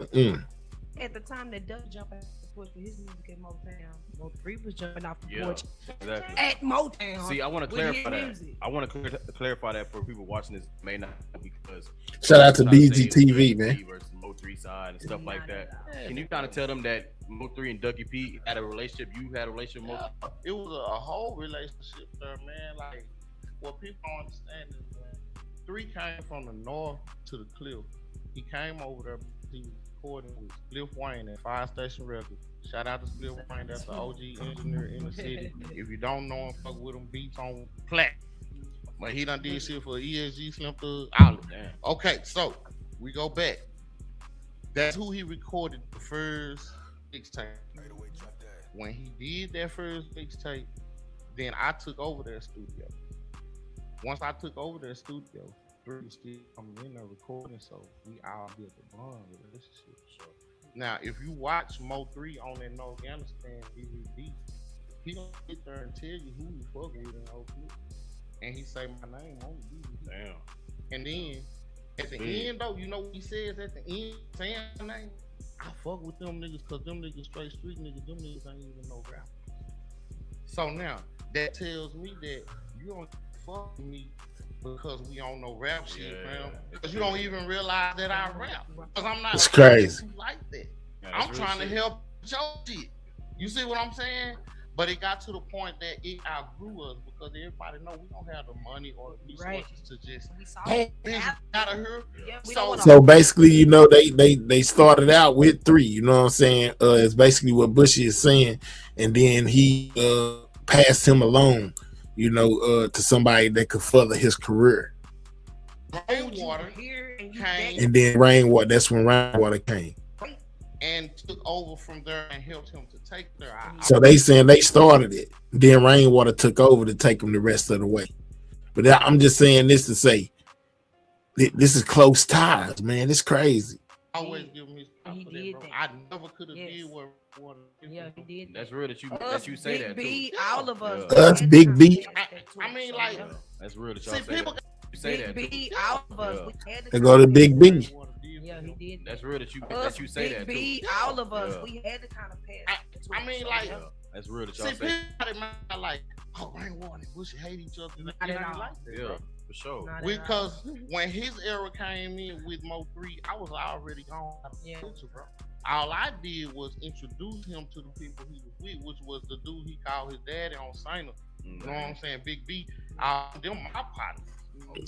At the time that Doug jumped out the porch for his music at Motown, Mo 3 was jumping off the Yeah, porch exactly. at Motown. See, I want to with his clarify that. music. I want to clarify that for people watching this may not know, because Shout out to trying say BGTV, man. versus Mo 3 side and stuff like that. Can you kind of tell them that Mo 3 and Dougie P had a relationship? You had a relationship with Mo? It was a whole relationship there, man. Like, what people don't understand is that 3 came from the north to the cliff. He came over there. He was recording with Spliff Wayne at Fire Station Records. Shout out to Spliff Wayne. That's the OG engineer in the city. If you don't know him, fuck with him. Beats on Platt. But he done did shit for ESG, Slim Thug, all of that. Okay, so we go back. That's who he recorded the first mixtape. When he did that first mixtape, then I took over their studio. Once I took over their studio, 3 was still coming in there recording, so we all built a bond relationship. So now, if you watch Mo 3 on that No Afghanistan DVD, he don't sit there and tell you who he fuck with in Oakland, and he say my name on the DVD. Damn. And then at the end, though, you know what he says at the end, saying my name? I fuck with them niggas because them niggas straight street niggas, them niggas ain't even no rap. So now, that tells me that you don't fuck with me because we don't know rap shit, man. Because you don't even realize that I rap. Because I'm not It's crazy. like that. Yeah, I'm that's trying real to help your shit. You see what I'm saying? But it got to the point that it outgrew us because everybody know we don't have the money or the resources to just out of here. So basically, you know, they started out with 3, you know what I'm saying? It's basically what Bushy is saying, and then he passed him along, you know, to somebody that could further his career. Rainwater came, And then Rainwater, that's when Rainwater came. and took over from there and helped him to take there. So they saying they started it. Then Rainwater took over to take them the rest of the way. But I'm just saying this to say, this is close ties, man. It's crazy. Always give me stuff for that, bro. I never could have did what. Yeah, he did. That's real that you say that B, too. all of us. Us, Big B. I mean, like, that's real that y'all see, say people. that. You say that. Big B, all of us. We had They go to Big B. Yeah, he did. That's real that you say Big that B, too. all of us. We had to kind of pass. I mean, like, that's real that y'all see, say. people are like, oh, Rainwater and Bushy hate each other. Not It at ain't all. like that, Yeah, bro. for sure. Because when his era came in with Mo 3, I was already gone out of the picture, bro. All I did was introduce him to the people he was with, which was the dude he called his daddy on Sainer. You know what I'm saying? Big B. Them my partners.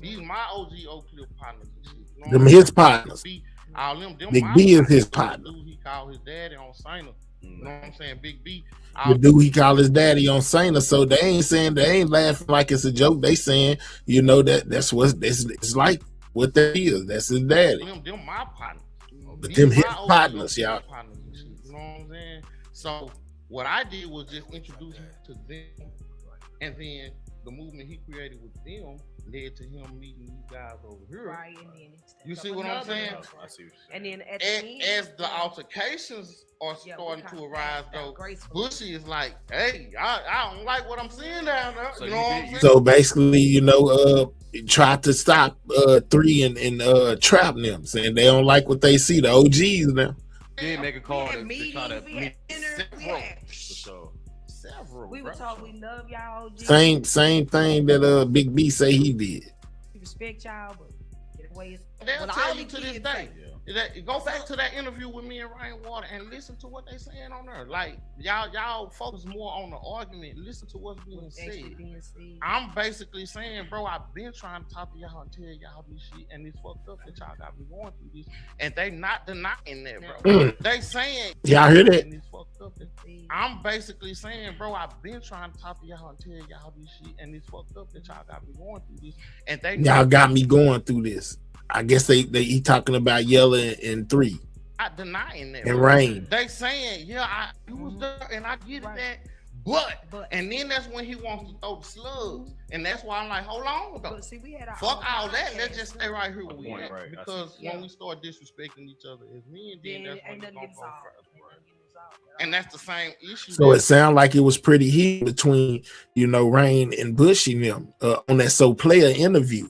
These my OG Oak Cliff partners and shit. You know Them what his I'm partners. saying? All them Big my B is partners. his The partner. dude he called his daddy on Sainer. You know what I'm saying? Big B. The dude he called his daddy on Sainer, so they ain't laughing like it's a joke. They saying, you know, that's what it's like what that is. That's his daddy. Them my partners. But These them my his OG partners, Oak y'all. Cliff partners and shit. You know what I'm saying? So what I did was just introduce him to them, and then the movement he created with them led to him meeting these guys over here. Right, and then You see what I'm saying? I see what you're saying. And then at the end, As the altercations are starting to arise, though, Bushy is like, "Hey, I don't like what I'm seeing down there." So you know what I'm saying? So basically, you know, try to stop 3 and Trap them, saying they don't like what they see. The OGs now. Did make a call to try to meet For sure. Several. We were told we love y'all. OG. Same thing that Big B say he did. We respect y'all, but get away. They'll tell you to this day. Go back to that interview with me and Rainwater and listen to what they saying on there. Like y'all focus more on the argument. Listen to what's being said. I'm basically saying, bro, I've been trying to talk to y'all and tell y'all this shit, and it's fucked up that y'all got me going through this, and they not denying that, bro. They saying y'all hear that? And it's fucked up. I'm basically saying, bro, I've been trying to talk to y'all and tell y'all this shit, and it's fucked up that y'all got me going through this, and they Y'all got me going through this. I guess he talking about Yella and 3. Not denying that. And bro. Rain. They saying, yeah, you was there, and I get it that, But and then that's when he wants to throw the slugs, and that's why I'm like, hold on, though. See, we had Fuck all that. Let's just stay right here where we at. Right, Because when we start disrespecting each other as men, then that's when it's gonna go further. And that's the same issue. So it sounded like it was pretty heated between, you know, Rain and Bush and them on that So Player interview.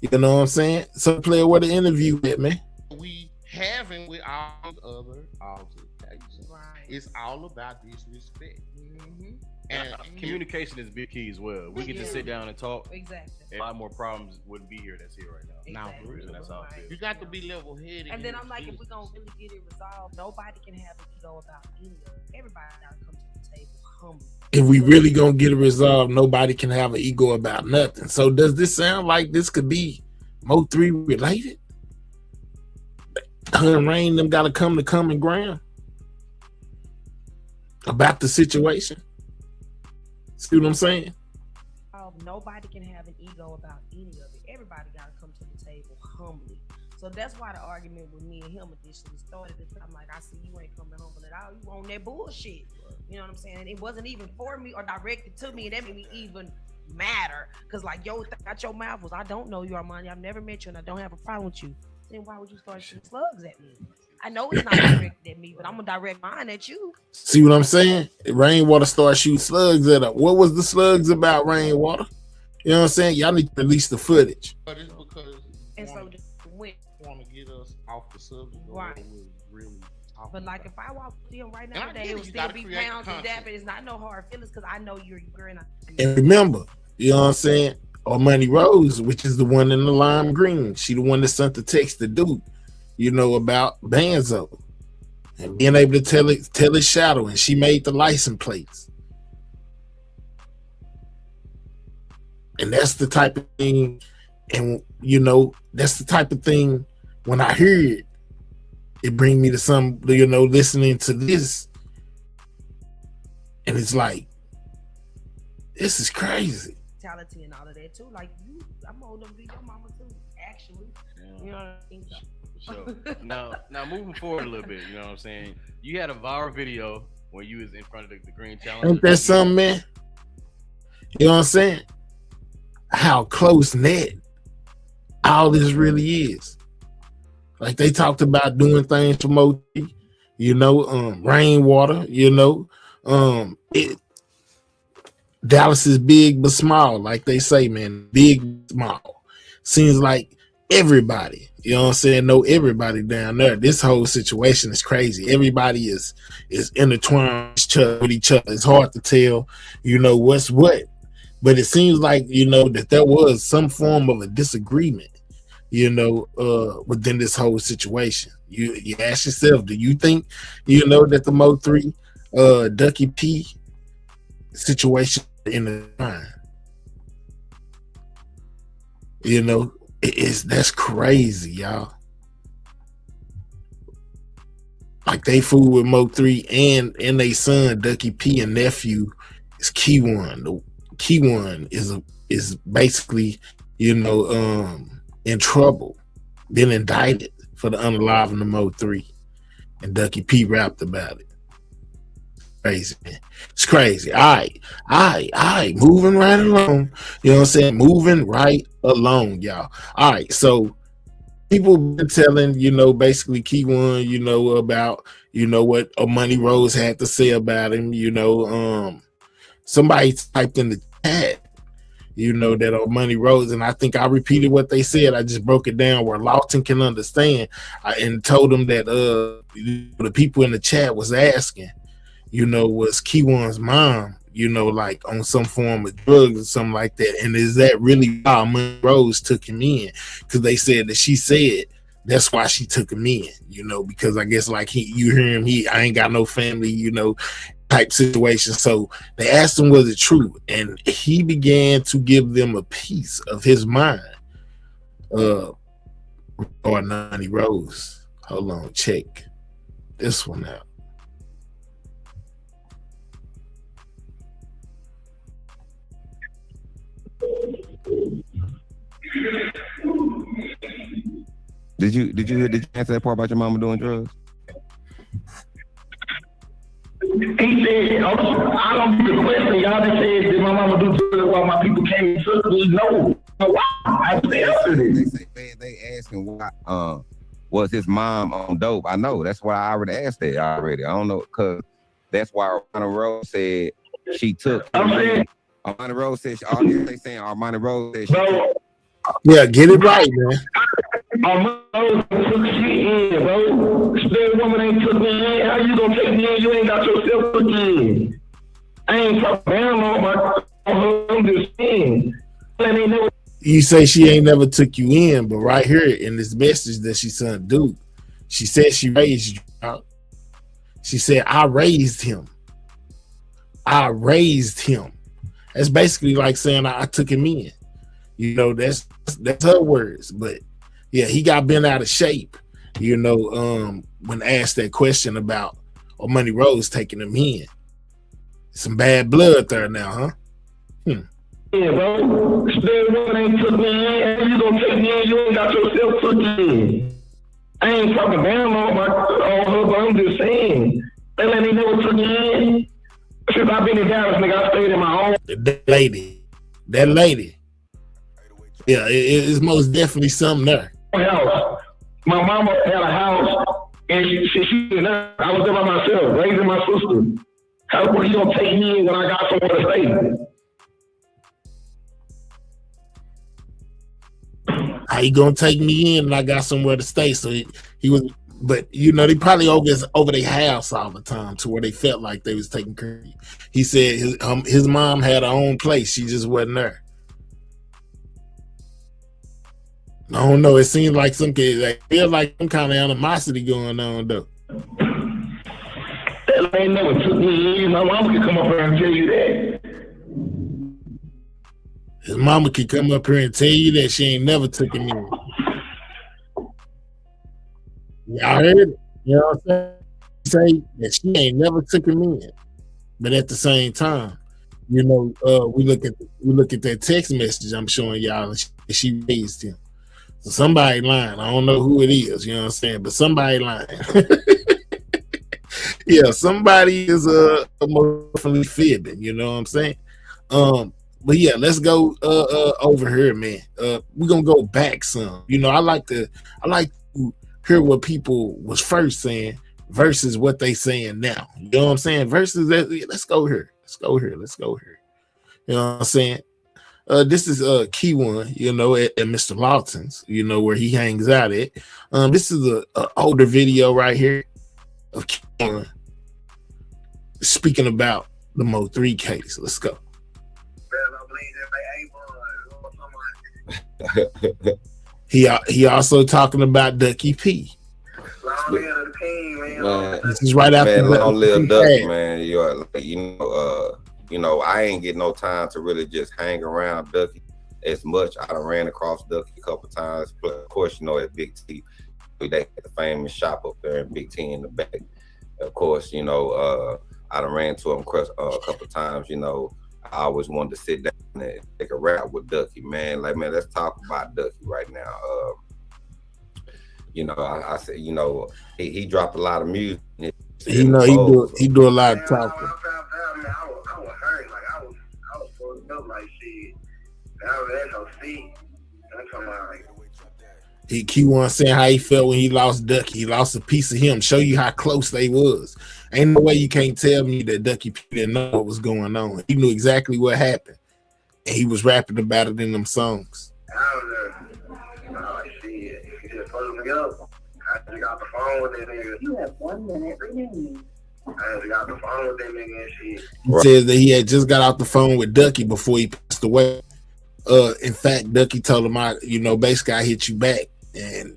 You know what I'm saying? So Player, what the interview with, man? We having with all these other altercations. Right. It's all about disrespect. Mm-hmm. And communication is big key as well. We can just sit down and talk. Exactly. A lot more problems wouldn't be here that's here right now. Exactly. Now, that's how I feel. You got to be level headed. And then I'm like, if we're gonna really get it resolved, nobody can have an ego about any of it. Everybody gotta come to the table humble. If we really gonna get it resolved, nobody can have an ego about nothing. So does this sound like this could be Mo3 related? Her and Rain them gotta come to common ground about the situation. See what I'm saying? Nobody can have an ego about any of it. Everybody gotta come to the table humbly. So that's why the argument with me and him initially started. I'm like, I see you ain't coming humble at all. You on that bullshit. You know what I'm saying? And it wasn't even for me or directed to me, and that made me even madder. Cause like, yo, out your mouth was, I don't know you, Armani. I've never met you, and I don't have a problem with you. Then why would you start shooting slugs at me? I know it's not directed at me, but I'm gonna direct mine at you. See what I'm saying? Rainwater started shooting slugs at her. What was the slugs about, Rainwater? You know what I'm saying? Y'all need to release the footage. But it's because and so want to get us off the subject. Right. Really but like if I walk with him right now today, it would still be pounds and dapper. It's not no hard feelings because I know you're and and remember, you know what I'm saying? Armani Rose, which is the one in the lime green, she the one that sent the text to dude, you know, about Banzo and being able to tell his shadow, and she made the license plates. And that's the type of thing, and you know, that's the type of thing when I hear it, it brings me to some, you know, listening to this, and it's like, this is crazy. Mentality and all of that too. Like you, I'm old enough to be your mama too, actually. Yeah. You know what I mean? So now moving forward a little bit, you know what I'm saying? You had a viral video when you was in front of the Green Challenge. Ain't that something, man? You know what I'm saying? How close knit all this really is. Like they talked about doing things for Moti, you know, Rainwater, you know, Dallas is big but small, like they say, man, big small. Seems like everybody, you know what I'm saying, know everybody down there. This whole situation is crazy. Everybody is intertwined with each other. It's hard to tell, you know, what's what. But it seems like, you know, that there was some form of a disagreement, you know, within this whole situation. You ask yourself, do you think, you know, that the Mo3 Ducky P situation in the mind? You know, that's crazy, y'all. Like they fool with Mo3 and they son Ducky P and nephew is Key1. The Key1 is basically, you know, in trouble, been indicted for the unalived and the Mo3, and Ducky P rapped about it. Crazy, man. It's crazy. All right, moving right along. You know what I'm saying? Moving right along, y'all. All right, so people been telling, you know, basically Key1, you know, about, you know, what Armani Rose had to say about him. You know, somebody typed in the chat, you know, that Armani Rose, and I think I repeated what they said. I just broke it down where Lawton can understand, and told them that the people in the chat was asking, you know, was Key1's mom, you know, like on some form of drugs or something like that, and is that really why Armani Rose took him in? Because they said that she said that's why she took him in, you know, because I guess like you hear him, I ain't got no family, you know, type situation. So they asked him, was it true? And he began to give them a piece of his mind. Or Armani Rose. Hold on, check this one out. Did you answer that part about your mama doing drugs? He said, oh, I don't get the question. Y'all just said, did my mama do drugs while my people came and took me? No. Why? I answered it. They asking why was his mom on dope. I know. That's why I already asked that already. I don't know, because that's why Armani Rose said she took. Armani Rose said, they saying Armani Rose said she took. Yeah, get it right, man. Armani took shit in, bro. That woman ain't took me in. How you gonna take me in? You ain't got yourself took in. I ain't talking down on my. I'm just saying. You say she ain't never took you in, but right here in this message that she sent Duke, she said she raised you out. She said, I raised him. I raised him. That's basically like saying I took him in. You know, that's her words. But yeah, he got bent out of shape, you know, when asked that question about Money Rose taking him in. Some bad blood there now, huh? Yeah, bro. That woman ain't took me in. You gonna take me in? You ain't got yourself took in. I ain't talking down on her, but I'm just saying. That lady never took me in. Since I've been in Dallas, nigga, I stayed in my own. That lady. Yeah, it's most definitely something there. House. My mama had a house, and she I was there by myself, raising my sister. How you gonna take me in when I got somewhere to stay? How you gonna take me in and I got somewhere to stay? So he was, but you know, they probably over their house all the time to where they felt like they was taking care of you. He said his mom had her own place, she just wasn't there. I don't know. It seems like some kids, I feel like some kind of animosity going on though. That ain't never took me in. My mama could come up here and tell you that. His mama could come up here and tell you that she ain't never took him in. Y'all heard it? You know what I'm saying? Say that she ain't never took him in. But at the same time, you know, we look at that text message I'm showing y'all, and she raised him. So somebody lying. I don't know who it is, you know what I'm saying? But somebody lying. Yeah, somebody is emotionally fibbing, you know what I'm saying? But yeah, let's go over here, man. We're gonna go back some. You know, I like to hear what people was first saying versus what they saying now. You know what I'm saying? Versus that, let's go here. You know what I'm saying? This is Key One, you know, at Mr. Lawton's, you know, where he hangs out at. This is a older video right here of Key One speaking about the Mo3 case. Let's go. He also talking about Ducky P. This is right after long live Ducky, man. You know, I ain't get no time to really just hang around Ducky as much. I done ran across Ducky a couple times. But of course, you know, at Big T, they had the famous shop up there in Big T in the back. Of course, you know, I done ran to him a couple times. You know, I always wanted to sit down and take a rap with Ducky, man. Like, man, let's talk about Ducky right now. You know, I said, you know, he dropped a lot of music. He do a lot of talking. He Q1 saying how he felt when he lost Ducky. He lost a piece of him. Show you how close they was. Ain't no way you can't tell me that Ducky P didn't know what was going on. He knew exactly what happened, and he was rapping about it in them songs. I just got the phone with that nigga. You have 1 minute remaining. I just got the phone with that nigga and shit. He says that he had just got off the phone with Ducky before he passed away. In fact, Ducky told him, basically I hit you back. And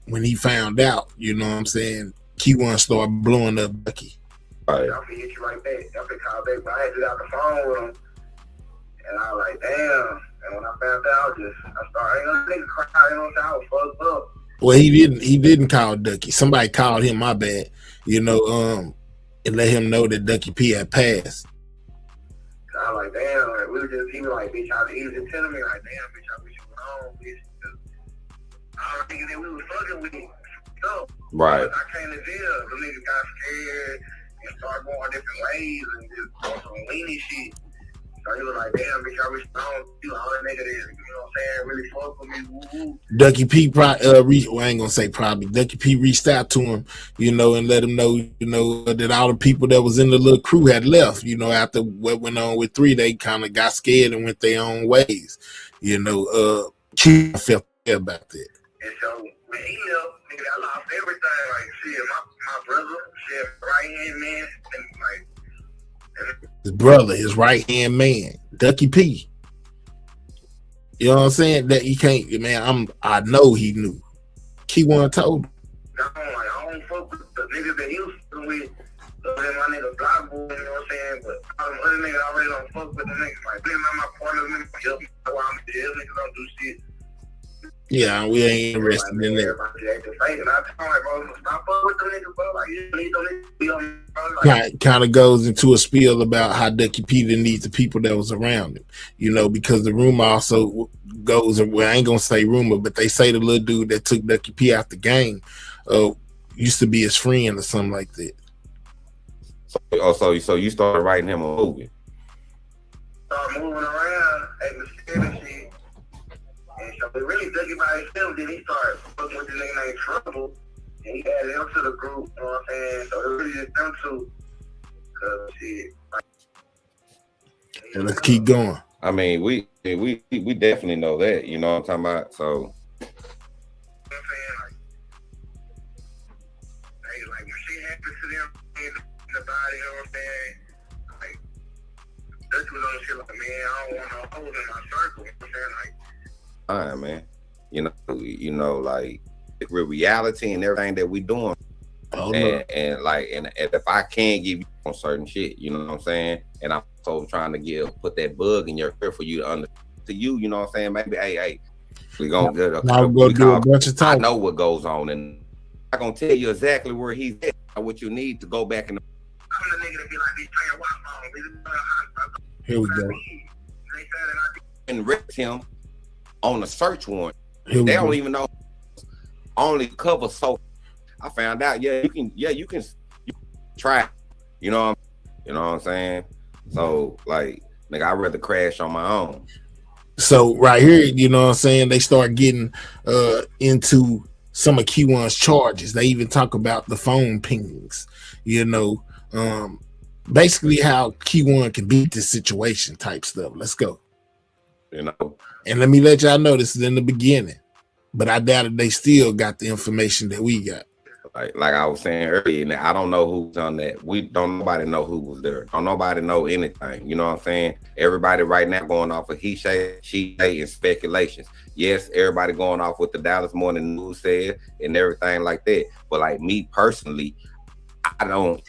when he found out, you know what I'm saying, Q1 started blowing up Ducky. Right. I'm gonna hit you right back. I'm gonna call back, but I had to get out the phone with him. And I was like, damn. And when I found out, I started crying, you know what I'm saying? I was fucked up. Well, he didn't call Ducky. Somebody called him, my bad, you know, and let him know that Ducky P had passed. I was like, damn, like, he was like, bitch, he was just telling me, like, damn, bitch, I wish you were home, bitch. I was thinking that we was fucking with him. So, right. I came to jail. The niggas got scared and started going different ways and just on some weenie shit. So he was like, damn, bitch, I wish I don't do all that nigga that, you know what I'm saying, really fuck with me, woo-woo. Ducky P, well, I ain't gonna say probably. Ducky P reached out to him, you know, and let him know, you know, that all the people that was in the little crew had left. You know, after what went on with 3, they kind of got scared and went their own ways. You know, Q felt about that. And so when he left, nigga, I lost everything. Like, shit, my brother, shit, right hand man, and like. His brother, his right hand man, Ducky P. You know what I'm saying? That he can't, man. I know he knew. Key1 told him. I don't fuck with the niggas that he was with. Other than my nigga Block Boy, you know what I'm saying? But all them other niggas I really don't fuck with the niggas. Like, they're not my partners, niggas help me. Why I'm here, niggas don't do shit. Yeah, we ain't interested in that. Kind of goes into a spiel about how Ducky P didn't need the people that was around him, you know, because the rumor also goes, well, I ain't gonna say rumor, but they say the little dude that took Ducky P out the game used to be his friend or something like that. So you started writing him a movie. Started moving around, acting scared and shit. And so it really took him by himself. Then he started fucking with the nigga named Trouble. And he added him to the group, you know what I'm saying? So it really just them two. Cause shit. And let's keep going. I mean, we definitely know that, you know what I'm talking about? So you know what I'm saying? Like when shit happens to them in the body, you know what I'm saying? Like Dutch was on shit like, man, I don't want no holes in my circle. You know what I'm saying? Like, all right, man. You know, like with reality and everything that we doing, and if I can't give you on certain shit, you know what I'm saying, and I'm so trying to put that bug in your ear for you to understand, you know what I'm saying, maybe hey, we gonna do a bunch of time. I know what goes on, and I'm gonna tell you exactly where he's at, what you need to go back and. I'm the nigga to be like, these playing watch. Here we go. And arrest him on a search warrant. They don't even know. Only cover so. I found out. You can try. You know what I'm saying. So like, nigga, I'd rather crash on my own. So right here, you know what I'm saying, they start getting into some of Key1's charges. They even talk about the phone pings. You know, basically how Key1 can beat this situation type stuff. Let's go. You know. And let me let y'all know this is in the beginning, but I doubt if they still got the information that we got. Like I was saying earlier, I don't know who's on that. Nobody know who was there. Don't nobody know anything. You know what I'm saying? Everybody right now going off of he say, she say, and speculations. Yes, everybody going off what the Dallas Morning News said and everything like that. But like me personally, I know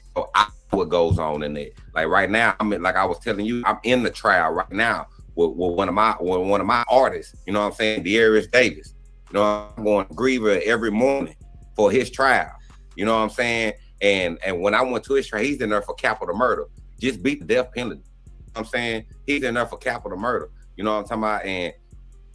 what goes on in there. Like right now, like I was telling you, I'm in the trial right now. With one of my artists, you know what I'm saying, Dearius Davis. You know, I'm going to Griever every morning for his trial. You know what I'm saying? And when I went to his trial, he's in there for capital murder. Just beat the death penalty. You know what I'm saying? He's in there for capital murder. You know what I'm talking about? And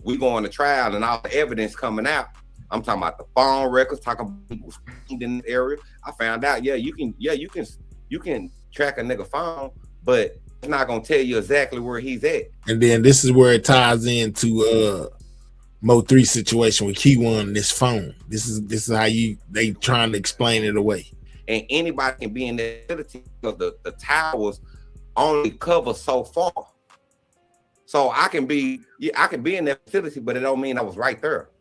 we going to trial and all the evidence coming out. I'm talking about the phone records, talking about people in the area. I found out, you can track a nigga phone, but it's not gonna tell you exactly where he's at. And then this is where it ties into Mo 3 situation with Key1 and this phone. This is how they trying to explain it away. And anybody can be in the facility because the towers only cover so far. So I can be in that facility, but it don't mean I was right there.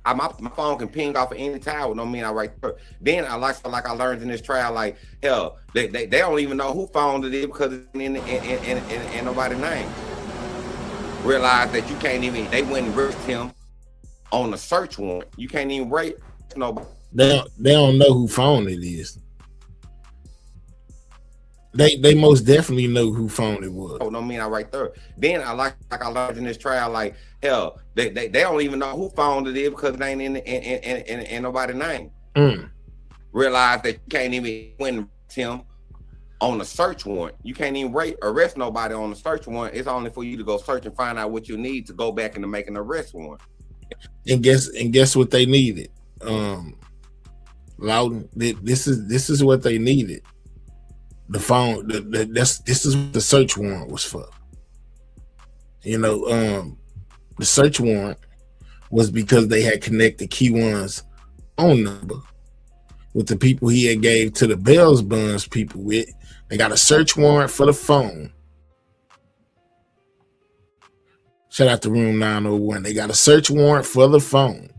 My phone can ping off of any tower, don't mean I right there. Then I like I learned in this trial, like hell, they don't even know who phone it is because it's in nobody's name. Realize that you can't even, they wouldn't arrest him on a search warrant. You can't even rate nobody. They don't know who phone it is. They most definitely know who phone it was. Oh, no, mean I right there. Then I like I learned in this trial, like hell, they don't even know who phone it is because it ain't in nobody's name. Realize that you can't even arrest him on a search warrant. You can't even arrest nobody on a search warrant. It's only for you to go search and find out what you need to go back into making an arrest warrant. And guess what they needed? Loudon, this is what they needed. The phone. This is what the search warrant was for. You know, the search warrant was because they had connected Key1's phone number with the people he had gave to the Bells Buns people with. They got a search warrant for the phone. Shout out to Room 901. They got a search warrant for the phone.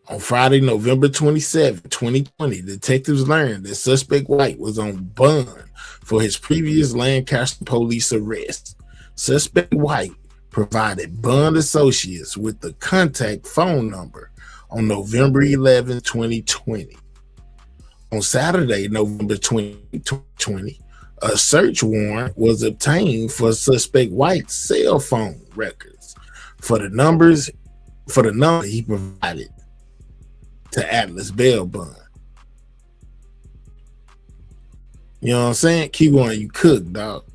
On Friday, November 27, 2020, detectives learned that suspect White was on bond for his previous Lancaster police arrest. Suspect White provided bond associates with the contact phone number on November 11, 2020. On Saturday, November 20, 2020, a search warrant was obtained for suspect White's cell phone records for the number he provided to Atlas Bail Bond. You know what I'm saying? Key1, you cook, dog.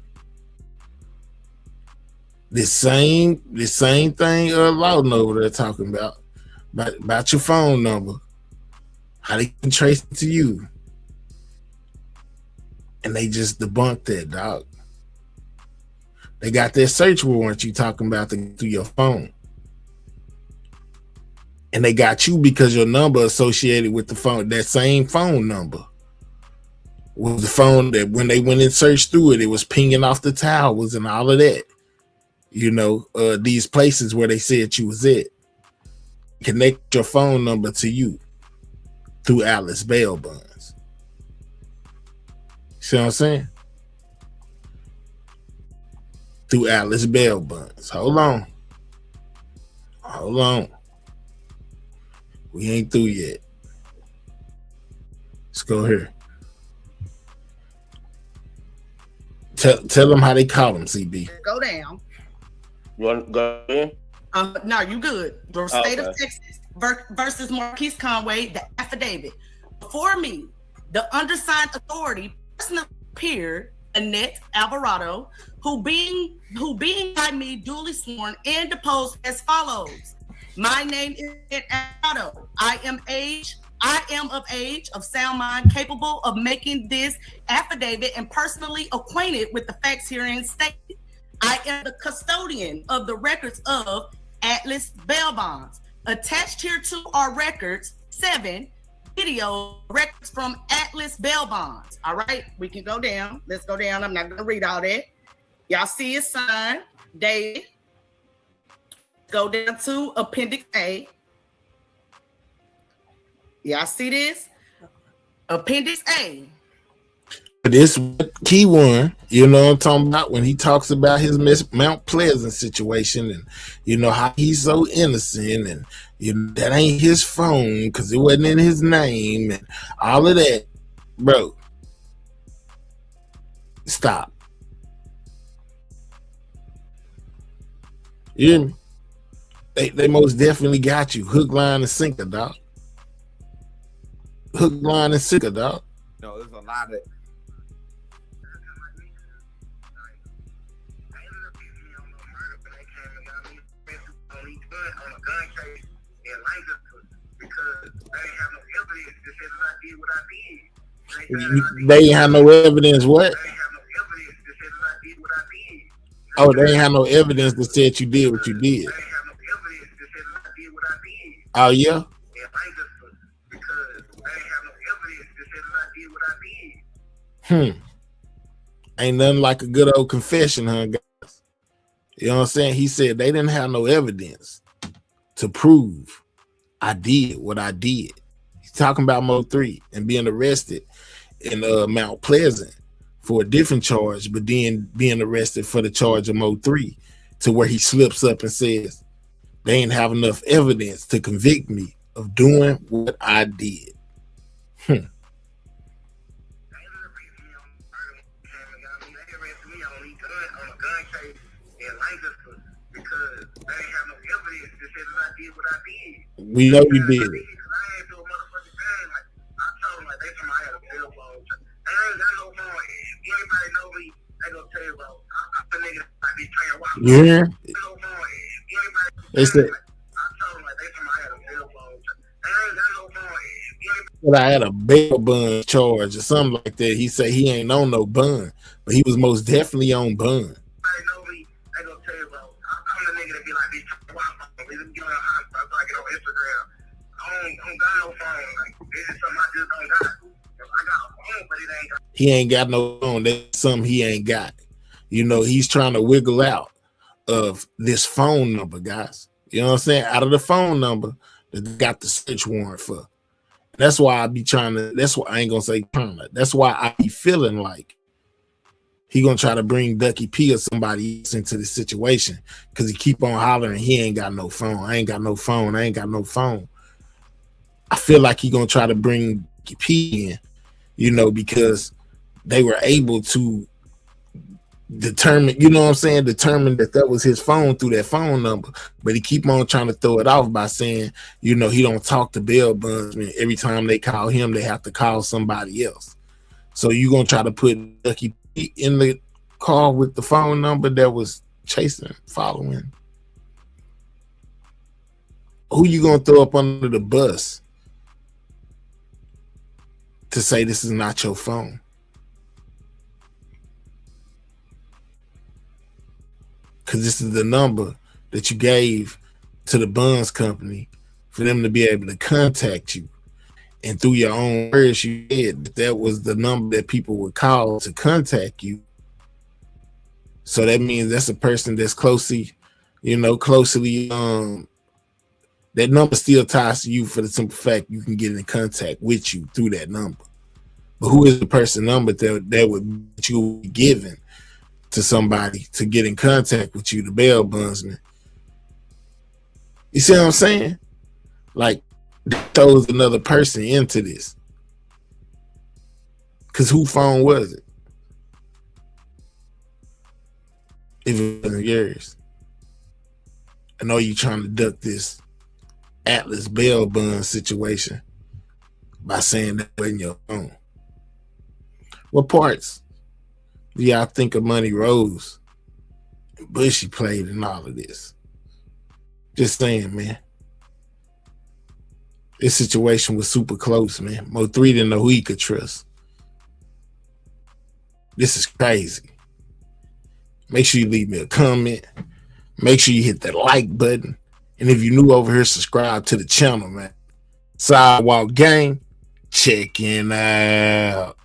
This same thing Lawton over there talking about your phone number, how they can trace it to you. And they just debunked that, dog. They got that search warrant you talking about through your phone. And they got you because your number associated with the phone, that same phone number was the phone that when they went and searched through it, it was pinging off the towers and all of that. You know, these places where they said you was at. Connect your phone number to you through Atlas Bail Bonds. See what I'm saying? Through Atlas Bail Bonds. Hold on. We ain't through yet. Let's go here. Tell them how they call them, CB. Go down. You want to go in? No, you good. The state of Texas versus Marquise Conway, the affidavit. Before me, the undersigned authority personally appeared, Annette Alvarado, who being by me duly sworn and deposed as follows. My name is Annette Alvarado. I am of age, of sound mind, capable of making this affidavit and personally acquainted with the facts herein stated. I am the custodian of the records of Atlas Bail Bonds. Attached here to our records, 7 video records from Atlas Bail Bonds. All right, we can go down. Let's go down. I'm not going to read all that. Y'all see his sign, dated. Go down to Appendix A. Y'all see this? Appendix A. This Key1, you know what I'm talking about, when he talks about his Mount Pleasant situation and you know how he's so innocent and you know that ain't his phone because it wasn't in his name and all of that, bro. Stop. You hear me? They most definitely got you hook, line, and sinker, dog. Hook, line, and sinker, dog. No, there's a lot of. They ain't have no evidence. What? Oh, they ain't have no evidence that said you did what you did. Oh yeah. Ain't nothing like a good old confession, huh, guys? You know what I'm saying? He said they didn't have no evidence to prove I did what I did. He's talking about Mode 3 and being arrested in Mount Pleasant for a different charge, but then being arrested for the charge of Mode 3, to where he slips up and says they ain't have enough evidence to convict me of doing what I did. We know you did it. Yeah. They said said I had a bail bond charge or something like that. He said he ain't on no bond, but he was most definitely on bond. He ain't got no phone. That's something he ain't got. You know, he's trying to wiggle out of this phone number, guys. You know what I'm saying? Out of the phone number that they got the search warrant for. That's why I be trying to, that's why I ain't gonna say trying to, that's why I be feeling like he gonna try to bring Ducky P or somebody else into the situation because he keep on hollering he ain't got no phone. I ain't got no phone. I ain't got no phone. I feel like he gonna try to bring Ducky P in, you know, because they were able to determine, you know what I'm saying, determine that was his phone through that phone number, but he keep on trying to throw it off by saying, you know, he don't talk to bail bondsmen. Every time they call him, they have to call somebody else. So you gonna try to put Ducky P in the car with the phone number that was chasing, following. Who you gonna throw up under the bus to say this is not your phone? Because this is the number that you gave to the bonds company for them to be able to contact you. And through your own words, you said that was the number that people would call to contact you. So that means that's a person that's closely, you know, that number still ties to you for the simple fact you can get in contact with you through that number. But who is the person number that you would be given to somebody to get in contact with you, the bail bondsman? You see what I'm saying? Like, that throws another person into this. Because whose phone was it? If it wasn't yours. I know you're trying to duck this Atlas bail bond situation by saying that wasn't your phone. What parts do y'all think of Money Rose and Bushy played in all of this? Just saying, man. This situation was super close, man. Mo3 didn't know who he could trust. This is crazy. Make sure you leave me a comment. Make sure you hit that like button. And if you're new over here, subscribe to the channel, man. Sidewalk Gang, checking out.